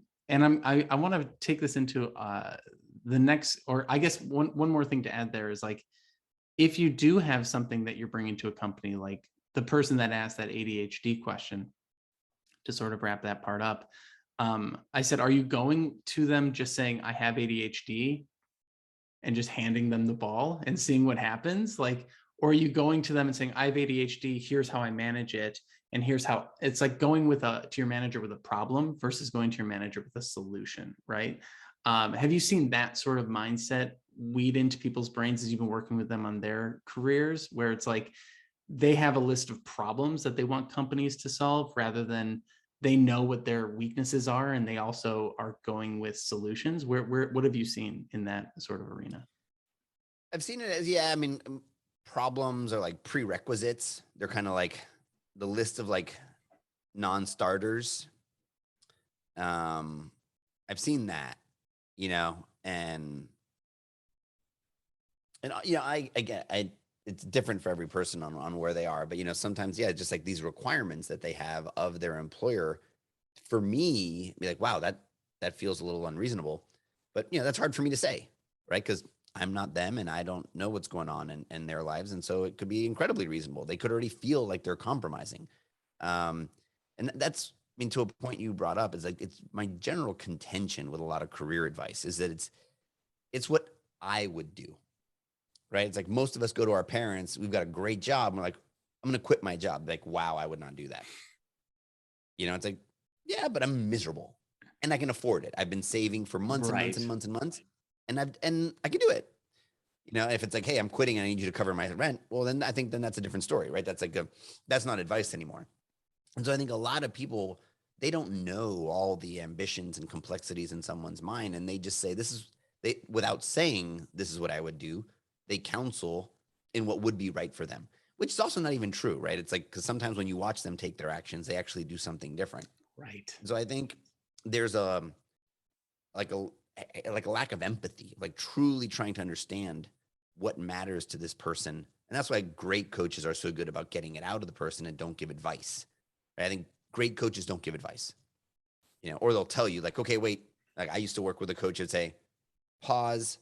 I want to take this into the next, or I guess one more thing to add there is like, if you do have something that you're bringing to a company, like the person that asked that ADHD question, to sort of wrap that part up, I said, are you going to them just saying, I have ADHD, and just handing them the ball and seeing what happens? Like, or are you going to them and saying, I have ADHD, here's how I manage it, and here's how. It's like going to your manager with a problem versus going to your manager with a solution, right? Have you seen that sort of mindset weed into people's brains as you've been working with them on their careers, where it's like they have a list of problems that they want companies to solve rather than they know what their weaknesses are and they also are going with solutions? What have you seen in that sort of arena? I've seen it as, yeah, I mean, problems are like prerequisites. They're kind of like the list of like non-starters. I've seen that, and it's different for every person on where they are, but sometimes, yeah, just like these requirements that they have of their employer, for me, be like, wow, that feels a little unreasonable, but that's hard for me to say, right? Because I'm not them and I don't know what's going on in their lives. And so it could be incredibly reasonable. They could already feel like they're compromising. And that's, I mean, to a point you brought up, is like, it's my general contention with a lot of career advice is that it's what I would do, right? It's like most of us go to our parents, we've got a great job. And we're like, I'm going to quit my job. Like, wow, I would not do that. It's like, yeah, but I'm miserable and I can afford it. I've been saving for months and months Right. and months and months, and I can do it. If it's like, hey, I'm quitting and I need you to cover my rent, well, then I think that's a different story, right? That's like that's not advice anymore. And so I think a lot of people, they don't know all the ambitions and complexities in someone's mind, and they just say without saying this is what I would do. They counsel in what would be right for them, which is also not even true, right? It's like, because sometimes when you watch them take their actions, they actually do something different. Right. So I think there's like a lack of empathy, like truly trying to understand what matters to this person. And that's why great coaches are so good about getting it out of the person and don't give advice. Right? I think great coaches don't give advice, or they'll tell you like, okay, wait, like I used to work with a coach that'd say, pause.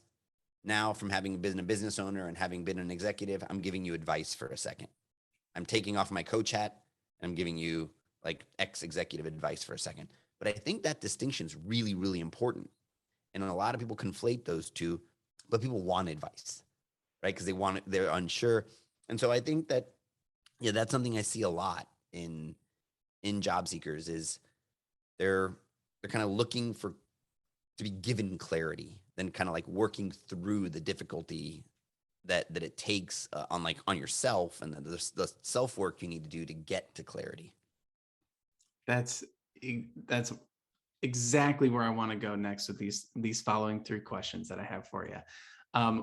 Now, from having been a business owner and having been an executive, I'm giving you advice for a second. I'm taking off my coach hat and I'm giving you like ex-executive advice for a second. But I think that distinction is really, really important. And a lot of people conflate those two, but people want advice, right? Because they're unsure. And so I think that, yeah, that's something I see a lot in job seekers is they're kind of looking to be given clarity, then kind of like working through the difficulty that it takes on yourself, and the self work you need to do to get to clarity. That's exactly where I want to go next with these following 3 questions that I have for you.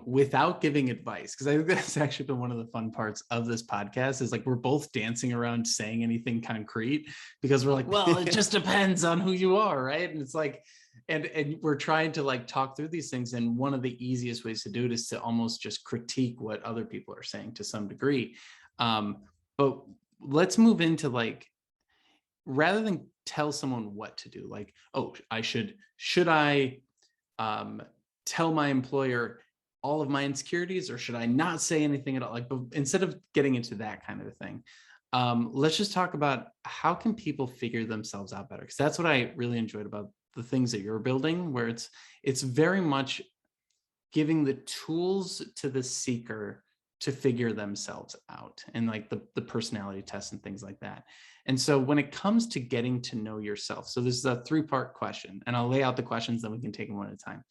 Without giving advice, because I think that's actually been one of the fun parts of this podcast, is like we're both dancing around saying anything concrete because we're like, well, it just depends on who you are, right? And it's like, and we're trying to like talk through these things, and one of the easiest ways to do it is to almost just critique what other people are saying to some degree. But let's move into like, rather than tell someone what to do, like, oh, should I tell my employer all of my insecurities, or should I not say anything at all? Like, but instead of getting into that kind of a thing, let's just talk about how can people figure themselves out better? Because that's what I really enjoyed about the things that you're building, where it's very much giving the tools to the seeker to figure themselves out, and like the personality tests and things like that. And so when it comes to getting to know yourself, so this is a 3-part question, and I'll lay out the questions, then we can take them one at a time.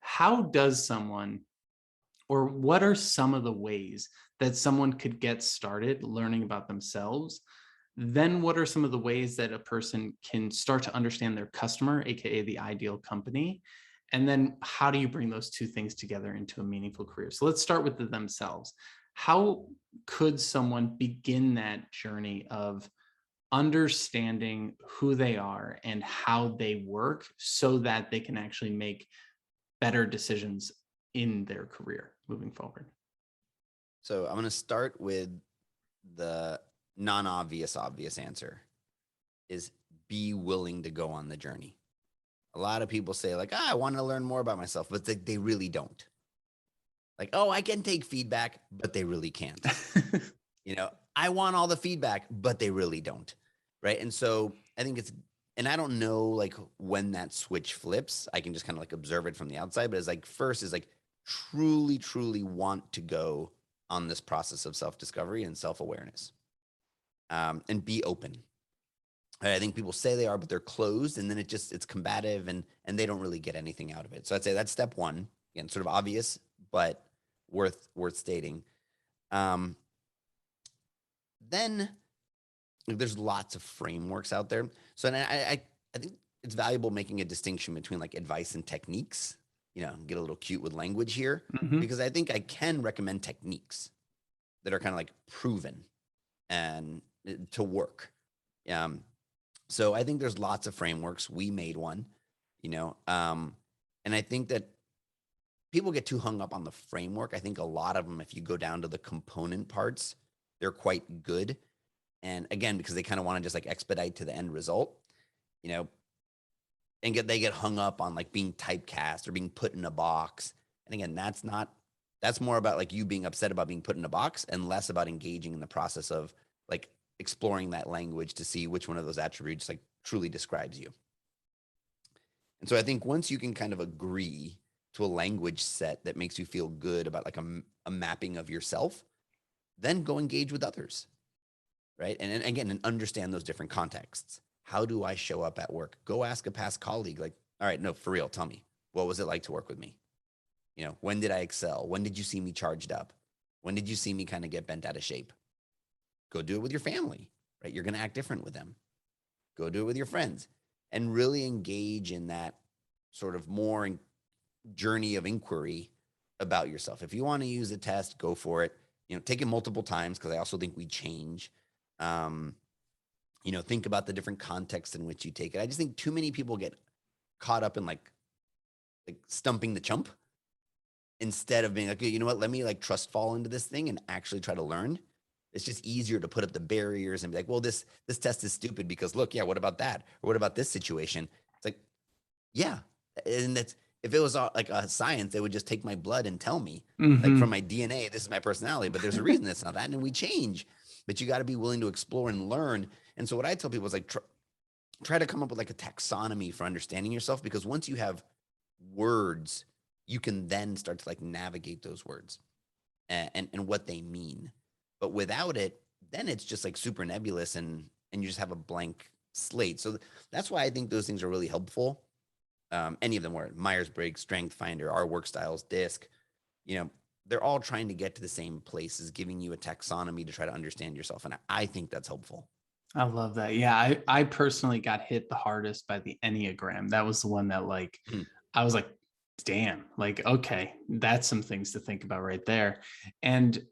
How does someone, or what are some of the ways that someone could get started learning about themselves? Then what are some of the ways that a person can start to understand their customer, aka the ideal company? And then how do you bring those 2 things together into a meaningful career? So let's start with themselves. how could someone begin that journey of understanding who they are and how they work so that they can actually make better decisions in their career moving forward? So I'm going to start with the non-obvious obvious answer is be willing to go on the journey. A lot of people say like, I want to learn more about myself, but they really don't. Like, oh, I can take feedback, but they really can't. I want all the feedback, but they really don't. Right. And so I think and I don't know like when that switch flips. I can just kind of like observe it from the outside, but it's like first is like truly, truly want to go on this process of self-discovery and self-awareness, and be open. I think people say they are, but they're closed, and then it's combative, and they don't really get anything out of it. So I'd say that's step one. Again, sort of obvious, but worth stating. Then there's lots of frameworks out there. So and I think it's valuable making a distinction between like advice and techniques. Get a little cute with language here, because I think I can recommend techniques that are kind of like proven and to work. So I think there's lots of frameworks. We made one, and I think that people get too hung up on the framework. I think a lot of them, if you go down to the component parts, they're quite good. And again, because they kind of want to just like expedite to the end result, and they get hung up on like being typecast or being put in a box. And again, that's more about like you being upset about being put in a box and less about engaging in the process of like exploring that language to see which one of those attributes like truly describes you. And so I think once you can kind of agree to a language set that makes you feel good about like a mapping of yourself, then go engage with others. Right. And again, and understand those different contexts. How do I show up at work? Go ask a past colleague, like, all right, no, for real, tell me, what was it like to work with me? When did I excel? When did you see me charged up? When did you see me kind of get bent out of shape? Go do it with your family, right? You're going to act different with them. Go do it with your friends and really engage in that sort of more journey of inquiry about yourself. If you want to use a test, go for it. Take it multiple times, because I also think we change. Think about the different contexts in which you take it. I just think too many people get caught up in like stumping the chump instead of being like, you know what, let me like trust fall into this thing and actually try to learn. It's just easier to put up the barriers and be like, well, this test is stupid because look, yeah, what about that? Or what about this situation? It's like, yeah. And that's, if it was like a science, they would just take my blood and tell me like from my DNA, this is my personality, but there's a reason it's not that. And we change, but you got to be willing to explore and learn. And so what I tell people is like, try to come up with like a taxonomy for understanding yourself, because once you have words, you can then start to like navigate those words and what they mean. But without it, then it's just like super nebulous and you just have a blank slate. So that's why I think those things are really helpful. Any of them were Myers-Briggs, Strength Finder, Our Work Styles, DISC, they're all trying to get to the same place, as giving you a taxonomy to try to understand yourself. And I think that's helpful. I love that. Yeah, I personally got hit the hardest by the Enneagram. That was the one that like, I was like, damn, like, okay, that's some things to think about right there. And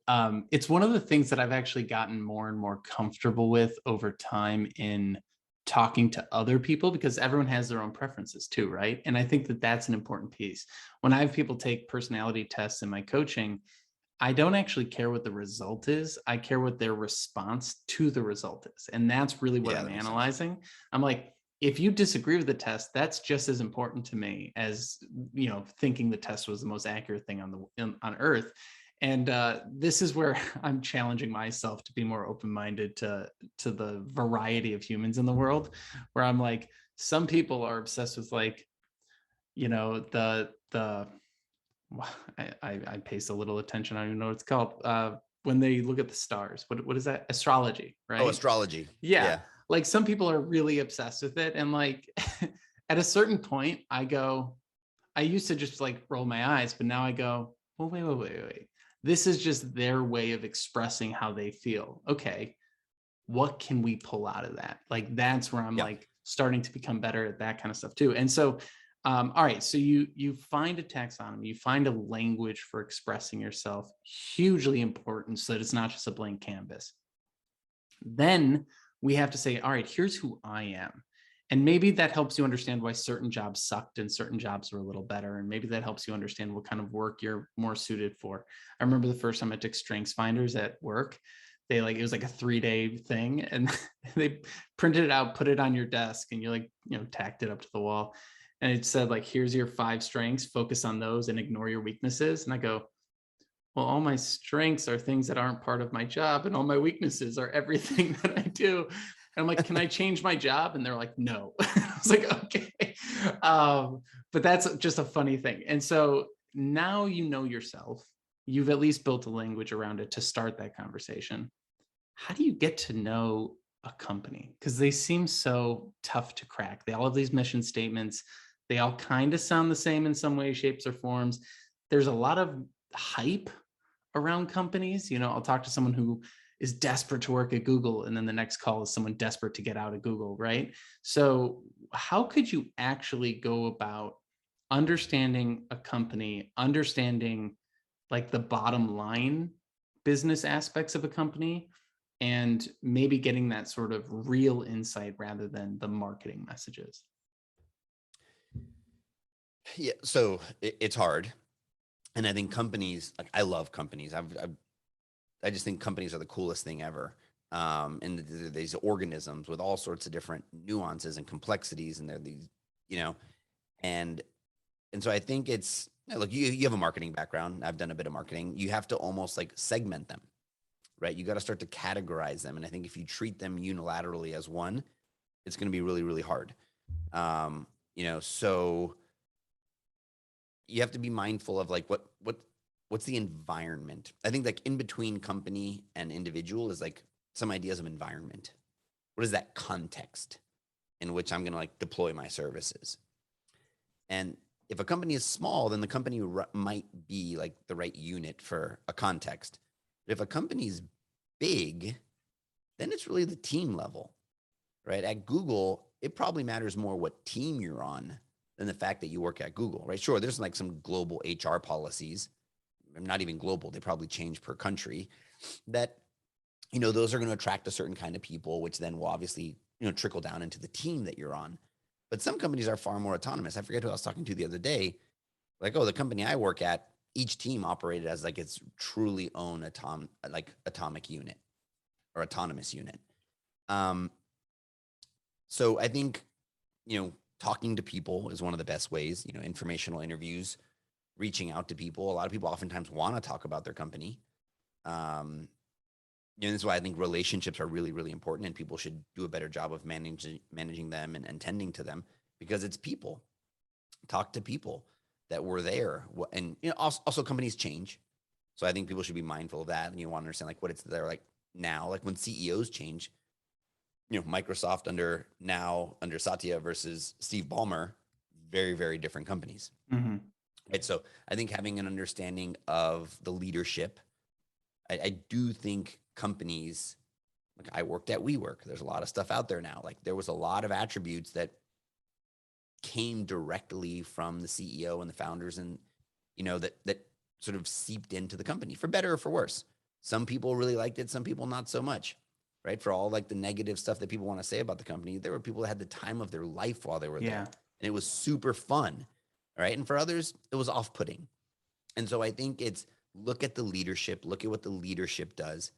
it's one of the things that I've actually gotten more and more comfortable with over time in talking to other people, because everyone has their own preferences too, right? And I think that that's an important piece. When I have people take personality tests in my coaching, I don't actually care what the result is. I care what their response to the result is. And that's really what I'm analyzing. I'm like, if you disagree with the test, that's just as important to me as, thinking the test was the most accurate thing on earth. And this is where I'm challenging myself to be more open-minded to the variety of humans in the world, where I'm like, some people are obsessed with like, I paste a little attention. I don't even know what it's called. When they look at the stars, what is that? Astrology, right? Oh, astrology. Yeah. Like some people are really obsessed with it. And like at a certain point, I used to just like roll my eyes, but now I go, well, wait. This is just their way of expressing how they feel. Okay. What can we pull out of that? Like, that's where I'm like starting to become better at that kind of stuff too. And so All right, so you find a taxonomy, you find a language for expressing yourself, hugely important, so that it's not just a blank canvas. Then we have to say, all right, here's who I am. And maybe that helps you understand why certain jobs sucked and certain jobs were a little better. And maybe that helps you understand what kind of work you're more suited for. I remember the first time I took strengths finders at work. It was like a 3-day thing, and they printed it out, put it on your desk, and you tacked it up to the wall. And it said, like, here's your 5 strengths, focus on those and ignore your weaknesses. And I go, well, all my strengths are things that aren't part of my job, and all my weaknesses are everything that I do. And I'm like, can I change my job? And they're like, no. I was like, okay. But that's just a funny thing. And so now you know yourself. You've at least built a language around it to start that conversation. How do you get to know a company? Because they seem so tough to crack. They all have these mission statements. They all kind of sound the same in some way, shapes, or forms. There's a lot of hype around companies. I'll talk to someone who is desperate to work at Google, and then the next call is someone desperate to get out of Google, right? So how could you actually go about understanding a company, understanding like the bottom line business aspects of a company, and maybe getting that sort of real insight rather than the marketing messages? Yeah, so it's hard. And I think companies, like, I love companies. I just think companies are the coolest thing ever. And these organisms with all sorts of different nuances and complexities, and they're these, you know, and so I think it's, look, you have a marketing background. I've done a bit of marketing. You have to almost like segment them, right? You got to start to categorize them. And I think if you treat them unilaterally as one, it's going to be really, really hard. So you have to be mindful of like what's the environment. I think like in between company and individual is like some ideas of environment. What is that context in which I'm going to like deploy my services? And if a company is small, then the company might be like the right unit for a context. But if a company is big, then it's really the team level, right? At Google, it probably matters more what team you're on than the fact that you work at Google, right? Sure, there's like some global HR policies, not even global, they probably change per country, that, those are going to attract a certain kind of people, which then will obviously, trickle down into the team that you're on. But some companies are far more autonomous. I forget who I was talking to the other day. Like, oh, the company I work at, each team operated as like its truly own atomic unit or autonomous unit. So I think, talking to people is one of the best ways, informational interviews, reaching out to people. A lot of people oftentimes want to talk about their company. And that's why I think relationships are really, really important, and people should do a better job of managing them and tending to them, because it's people. Talk to people that were there. And, also companies change. So I think people should be mindful of that. And you want to understand like what it's there like now, like when CEOs change, Microsoft under Satya versus Steve Ballmer, very, very different companies. Mm-hmm. Right. So I think having an understanding of the leadership, I do think companies, like I worked at WeWork, there's a lot of stuff out there now. Like there was a lot of attributes that came directly from the CEO and the founders, and, that sort of seeped into the company for better or for worse. Some people really liked it. Some people not so much. Right. For all like the negative stuff that people want to say about the company, there were people that had the time of their life while they were there, and it was super fun. Right. And for others, it was off-putting. And so I think it's look at the leadership, look at what the leadership does.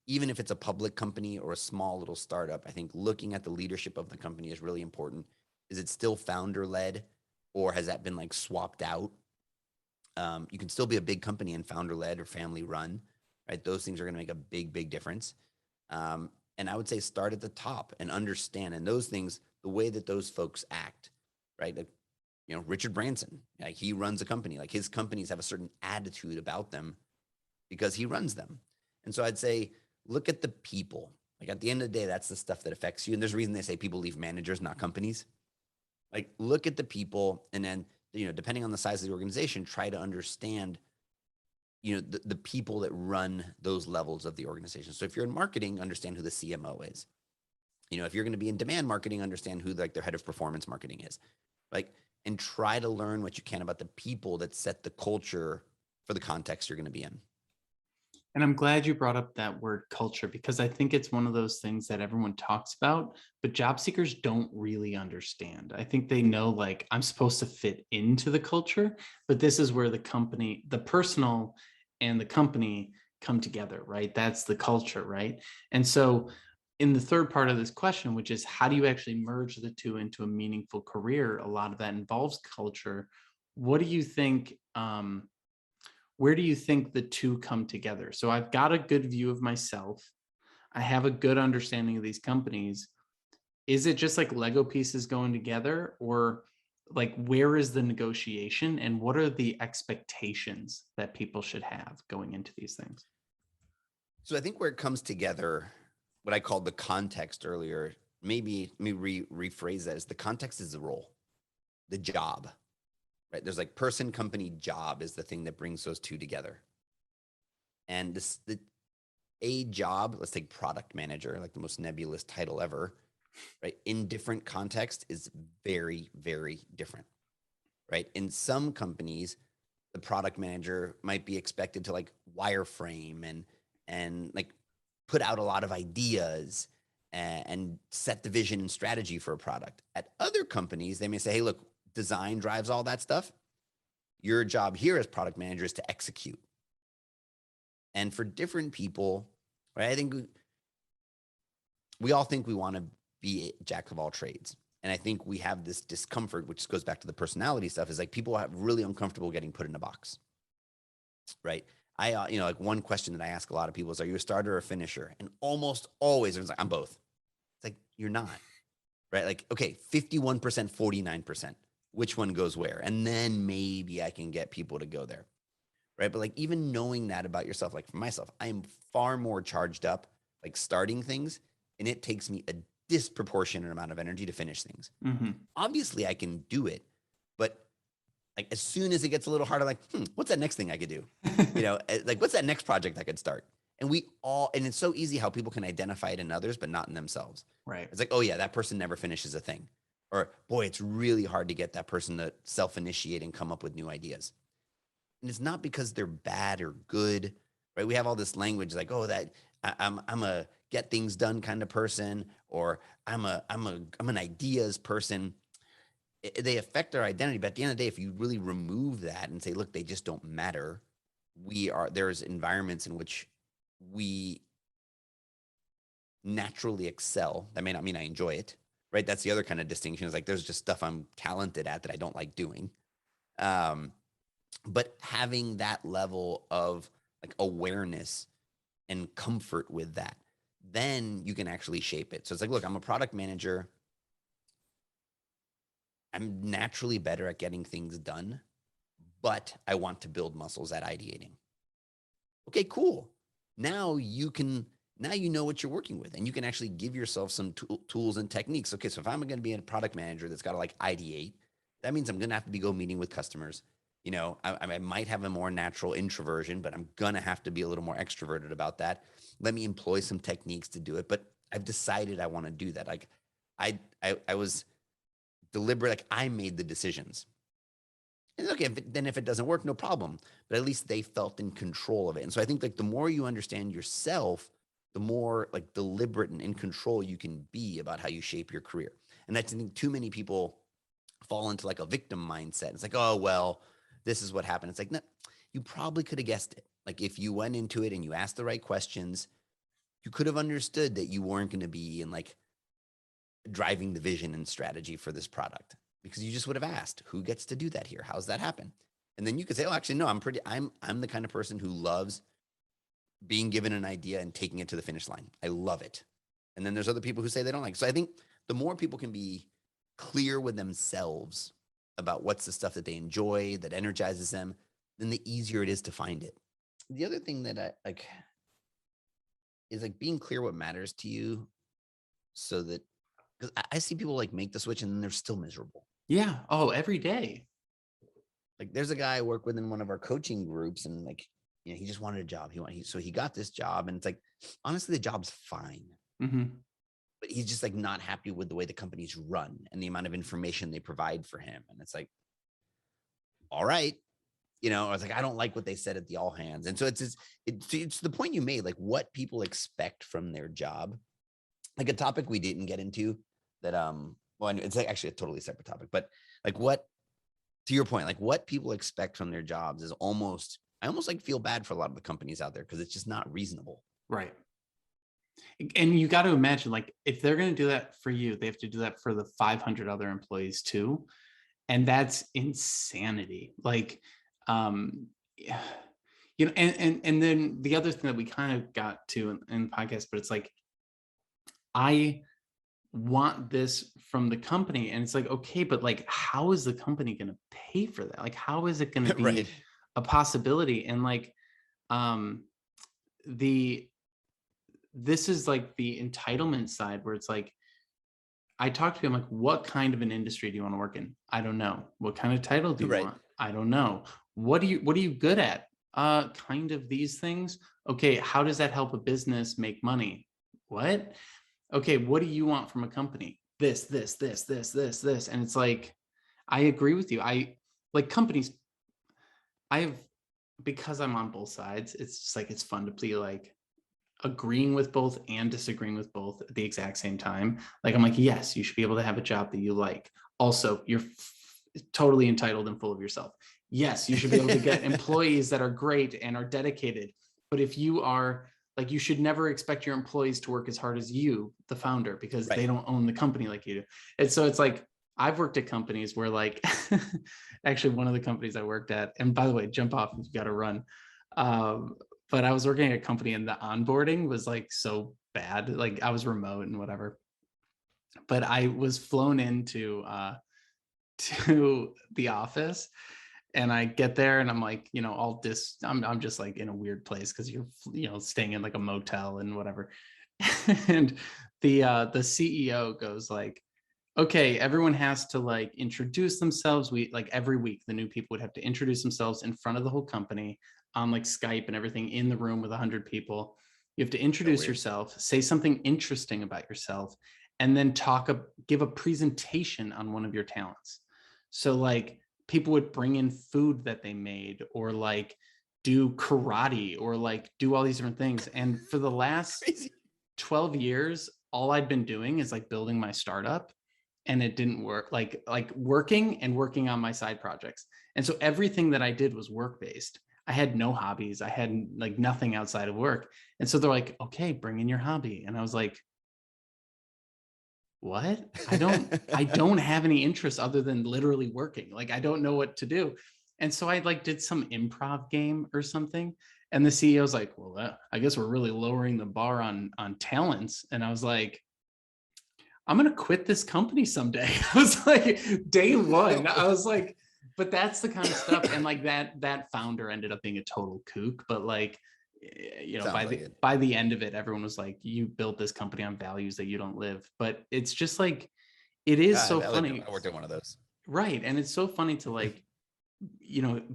Even if it's a public company or a small little startup, I think looking at the leadership of the company is really important. Is it still founder-led, or has that been like swapped out? You can still be a big company and founder-led or family-run, right? Those things are going to make a big, big difference. And I would say start at the top and understand. And those things, the way that those folks act, right? Like, Richard Branson, like he runs a company. Like his companies have a certain attitude about them because he runs them. And so I'd say, look at the people. Like at the end of the day, that's the stuff that affects you. And there's a reason they say people leave managers, not companies. Like look at the people, and then, depending on the size of the organization, try to understand, the people that run those levels of the organization. So if you're in marketing, understand who the CMO is. If you're going to be in demand marketing, understand who like their head of performance marketing is. Like, and try to learn what you can about the people that set the culture for the context you're going to be in. And I'm glad you brought up that word culture, because I think it's one of those things that everyone talks about, but job seekers don't really understand. I think they know, like, I'm supposed to fit into the culture, but this is where the company, the personal and the company come together, right? That's the culture, right? And so in the third part of this question, which is how do you actually merge the two into a meaningful career? A lot of that involves culture. What do you think? Where do you think the two come together? So I've got a good view of myself. I have a good understanding of these companies. Is it just like Lego pieces going together, or like where is the negotiation and what are the expectations that people should have going into these things? So I think where it comes together, what I called the context earlier, maybe let me rephrase that, is the context is the role, the job, right? There's like person, company, job is the thing that brings those two together. And a job, let's take product manager, like the most nebulous title ever, right? In different contexts is very, very different, right? In some companies, the product manager might be expected to like wireframe and like put out a lot of ideas and set the vision and strategy for a product. At other companies, they may say, hey, look, design drives all that stuff. Your job here as product manager is to execute. And for different people, right, I think we all think we want to be a jack of all trades. And I think we have this discomfort, which goes back to the personality stuff, is like people are really uncomfortable getting put in a box, right? I, like one question that I ask a lot of people is, are you a starter or a finisher? And almost always it's like, I'm both. It's like, you're not, right? Like, okay, 51%, 49%, which one goes where? And then maybe I can get people to go there, right? But like, even knowing that about yourself, like for myself, I am far more charged up, like starting things, and it takes me a disproportionate amount of energy to finish things. Mm-hmm. Obviously I can do it, but like as soon as it gets a little harder, like, what's that next thing I could do? Like what's that next project I could start? And and it's so easy how people can identify it in others, but not in themselves. Right. It's like, oh yeah, that person never finishes a thing. Or boy, it's really hard to get that person to self-initiate and come up with new ideas. And it's not because they're bad or good, right? We have all this language like, oh, that I'm a get things done kind of person, or I'm an ideas person. They affect our identity, but at the end of the day, if you really remove that and say, look, they just don't matter, there's environments in which we naturally excel. That may not mean I enjoy it, right? That's the other kind of distinction, is like there's just stuff I'm talented at that I don't like doing. But having that level of like awareness and comfort with that, then you can actually shape it. So it's like, look, I'm a product manager. I'm naturally better at getting things done, but I want to build muscles at ideating. Okay, cool. Now you know what you're working with, and you can actually give yourself some tools and techniques. Okay, so if I'm going to be a product manager that's got to like ideate, that means I'm going to have to be meeting with customers. I might have a more natural introversion, but I'm going to have to be a little more extroverted about that. Let me employ some techniques to do it. But I've decided I want to do that. Like I was deliberate. Like I made the decisions. And okay, if it doesn't work, no problem. But at least they felt in control of it. And so I think like the more you understand yourself, the more like deliberate and in control you can be about how you shape your career. And I think too many people fall into like a victim mindset. It's like, oh, well, this is what happened. It's like, no, you probably could have guessed it. Like if you went into it and you asked the right questions, you could have understood that you weren't going to be in like driving the vision and strategy for this product, because you just would have asked, who gets to do that here? How's that happen? And then you could say, oh, actually, no, I'm the kind of person who loves being given an idea and taking it to the finish line. I love it. And then there's other people who say they don't like it. So I think the more people can be clear with themselves about what's the stuff that they enjoy, that energizes them, then the easier it is to find it. The other thing that I like is like being clear what matters to you, so that, because I see people like make the switch and then they're still miserable. Yeah. Oh, every day. Like there's a guy I work with in one of our coaching groups, and like, he just wanted a job. So he got this job, and it's like, honestly, the job's fine. Mm-hmm. but he's just like not happy with the way the company's run and the amount of information they provide for him. And it's like, all right, I was like, I don't like what they said at the all hands. And so it's the point you made, like what people expect from their job. Like a topic we didn't get into that, well, it's like actually a totally separate topic, but like to your point, like what people expect from their jobs is I almost like feel bad for a lot of the companies out there because it's just not reasonable. Right. And you got to imagine, like, if they're going to do that for you, they have to do that for the 500 other employees too. And that's insanity. Like, and then the other thing that we kind of got to in the podcast, but it's like, I want this from the company, and it's like, okay, but like, how is the company going to pay for that? Like, how is it going to be Right. a possibility? And like, this is like the entitlement side where it's like, I talk to him like, what kind of an industry do you want to work in? I don't know. What kind of title do you Right. want? I don't know. What are you good at? Kind of these things. Okay, how does that help a business make money? What? Okay, what do you want from a company? This. And it's like, I agree with you. I like companies. Because I'm on both sides, it's just like, it's fun to be like agreeing with both and disagreeing with both at the exact same time. Like, I'm like, yes, you should be able to have a job that you like. Also, you're totally entitled and full of yourself. Yes, you should be able to get employees that are great and are dedicated. But if you are like, you should never expect your employees to work as hard as you, the founder, because Right. they don't own the company like you do. And so it's like, I've worked at companies where like, actually one of the companies I worked at, and by the way, jump off if you got to run. But I was working at a company and the onboarding was like so bad. Like, I was remote and whatever, but I was flown into to the office, and I get there and I'm like, I'm just like in a weird place because you're staying in like a motel and whatever. And the CEO goes like, okay, everyone has to like introduce themselves. We like every week the new people would have to introduce themselves in front of the whole company on like Skype and everything, in the room with 100 people. You have to introduce yourself, say something interesting about yourself, and then give a presentation on one of your talents. So like, people would bring in food that they made, or like do karate, or like do all these different things. And for the last Crazy. 12 years, all I'd been doing is like building my startup, and it didn't work, like working on my side projects. And so everything that I did was work based. I had no hobbies. I had like nothing outside of work. And so they're like, okay, bring in your hobby. And I was like, what? I don't have any interest other than literally working. Like, I don't know what to do. And so I like did some improv game or something. And the CEO's like, well, I guess we're really lowering the bar on talents. And I was like, I'm going to quit this company someday. I was like, day one, I was like, but that's the kind of stuff. And like that founder ended up being a total kook, but like, by the end of it, everyone was like, you built this company on values that you don't live. But it's just like, it is so funny. I worked at one of those. Right. And it's so funny to like,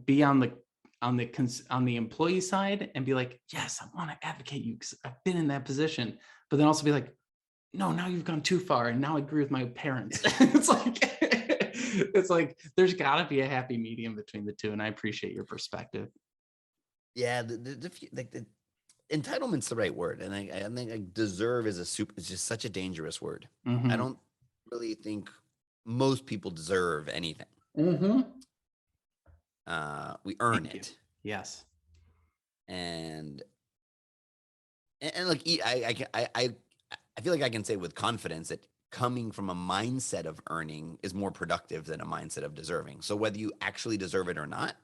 be on the employee side and be like, yes, I want to advocate you because I've been in that position. But then also be like, no, now you've gone too far, and now I agree with my parents. It's like there's got to be a happy medium between the two, and I appreciate your perspective. Yeah, the entitlement's the right word, and I think like deserve is it's just such a dangerous word. Mm-hmm. I don't really think most people deserve anything. Mm-hmm. We earn it. Yes. And like I feel like I can say with confidence that coming from a mindset of earning is more productive than a mindset of deserving. So whether you actually deserve it or not,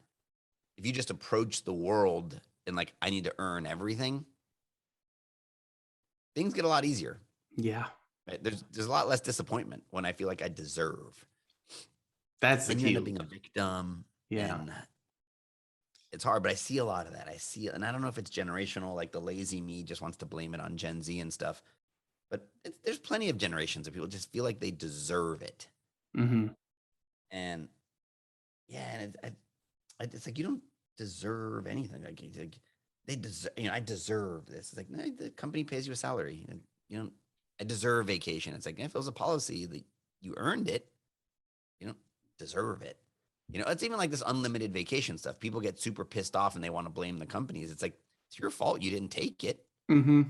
if you just approach the world and like, I need to earn everything, things get a lot easier. Yeah. Right? There's a lot less disappointment when I feel like I deserve. That's the key. You end up being a victim. Yeah. And it's hard, but I see a lot of that. And I don't know if it's generational, like the lazy me just wants to blame it on Gen Z and stuff. But there's plenty of generations of people just feel like they deserve it. Mm-hmm. And yeah, and it's like, you don't deserve anything. Like they deserve, I deserve this. It's like, no, the company pays you a salary, and you don't I deserve vacation. It's like, if it was a policy that you earned it, you don't deserve it. It's even like this unlimited vacation stuff. People get super pissed off and they want to blame the companies. It's like, it's your fault you didn't take it. Mm-hmm.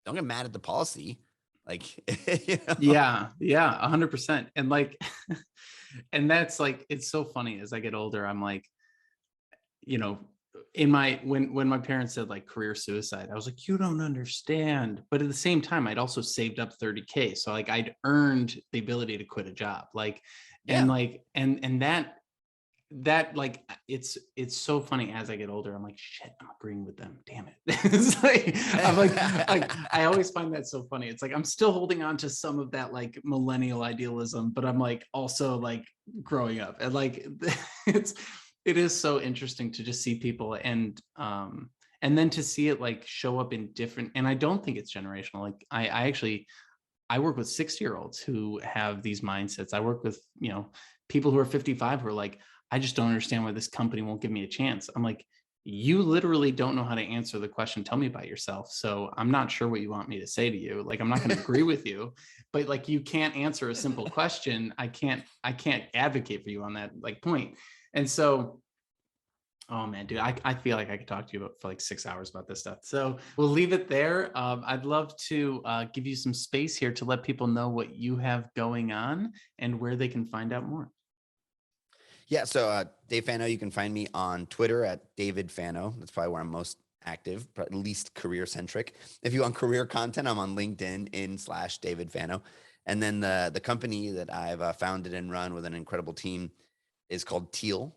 Don't get mad at the policy. Like, Yeah, 100%. And like, and that's like, it's so funny as I get older, I'm like, in my, when my parents said like career suicide, I was like, you don't understand. But at the same time, I'd also saved up 30K. So like I'd earned the ability to quit a job. Like, and yeah. like, and that like, it's so funny as I get older, I'm like, shit, I'm agreeing with them. Damn it. It's like, I'm like, I always find that so funny. It's like, I'm still holding on to some of that like millennial idealism, but I'm like also like growing up, and like, it is so interesting to just see people and then to see it like show up in different, and I don't think it's generational. Like I work with 60-year-olds who have these mindsets. I work with, people who are 55 who are like, I just don't understand why this company won't give me a chance. I'm like, you literally don't know how to answer the question, tell me about yourself. So I'm not sure what you want me to say to you. Like, I'm not going to agree with you, but like, you can't answer a simple question. I can't advocate for you on that like point. And so, oh man, dude, I feel like I could talk to you for like 6 hours about this stuff. So we'll leave it there. I'd love to give you some space here to let people know what you have going on and where they can find out more. Yeah. So Dave Fano, you can find me on Twitter at David Fano. That's probably where I'm most active, but at least career centric. If you want career content, I'm on LinkedIn /David Fano. And then the company that I've founded and run with an incredible team is called Teal,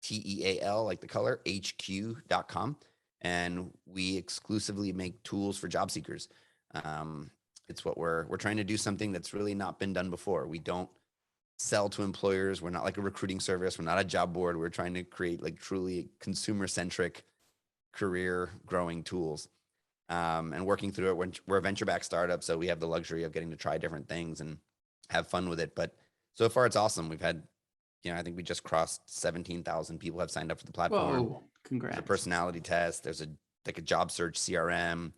TEAL, like the color, HQ.com. And we exclusively make tools for job seekers. It's what we're trying to do, something that's really not been done before. We don't sell to employers. We're not like a recruiting service. We're not a job board. We're trying to create like truly consumer centric career growing tools. And working through it. We're a venture-backed startup, so we have the luxury of getting to try different things and have fun with it. But so far, it's awesome. We've had, I think we just crossed 17,000 people have signed up for the platform. Whoa, congrats. There's a personality test. There's a job search CRM,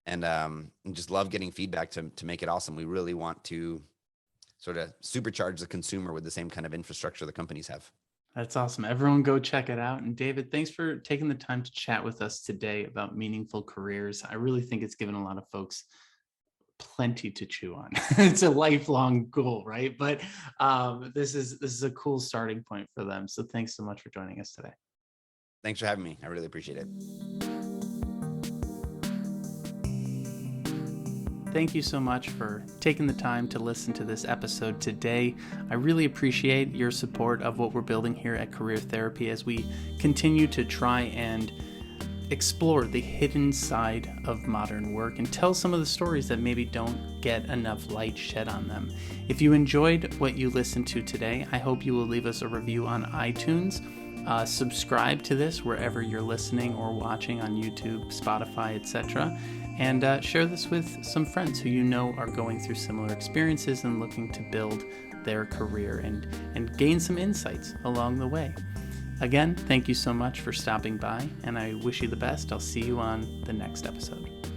and just love getting feedback to make it awesome. We really want to sort of supercharge the consumer with the same kind of infrastructure the companies have. That's awesome. Everyone go check it out. And David, thanks for taking the time to chat with us today about meaningful careers. I really think it's given a lot of folks plenty to chew on. It's a lifelong goal, right? But this is a cool starting point for them. So thanks so much for joining us today. Thanks for having me. I really appreciate it. Thank you so much for taking the time to listen to this episode today. I really appreciate your support of what we're building here at Career Therapy as we continue to try and explore the hidden side of modern work and tell some of the stories that maybe don't get enough light shed on them. If you enjoyed what you listened to today, I hope you will leave us a review on iTunes. Subscribe to this wherever you're listening or watching on YouTube, Spotify, etc. And share this with some friends who you know are going through similar experiences and looking to build their career and gain some insights along the way. Again, thank you so much for stopping by, and I wish you the best. I'll see you on the next episode.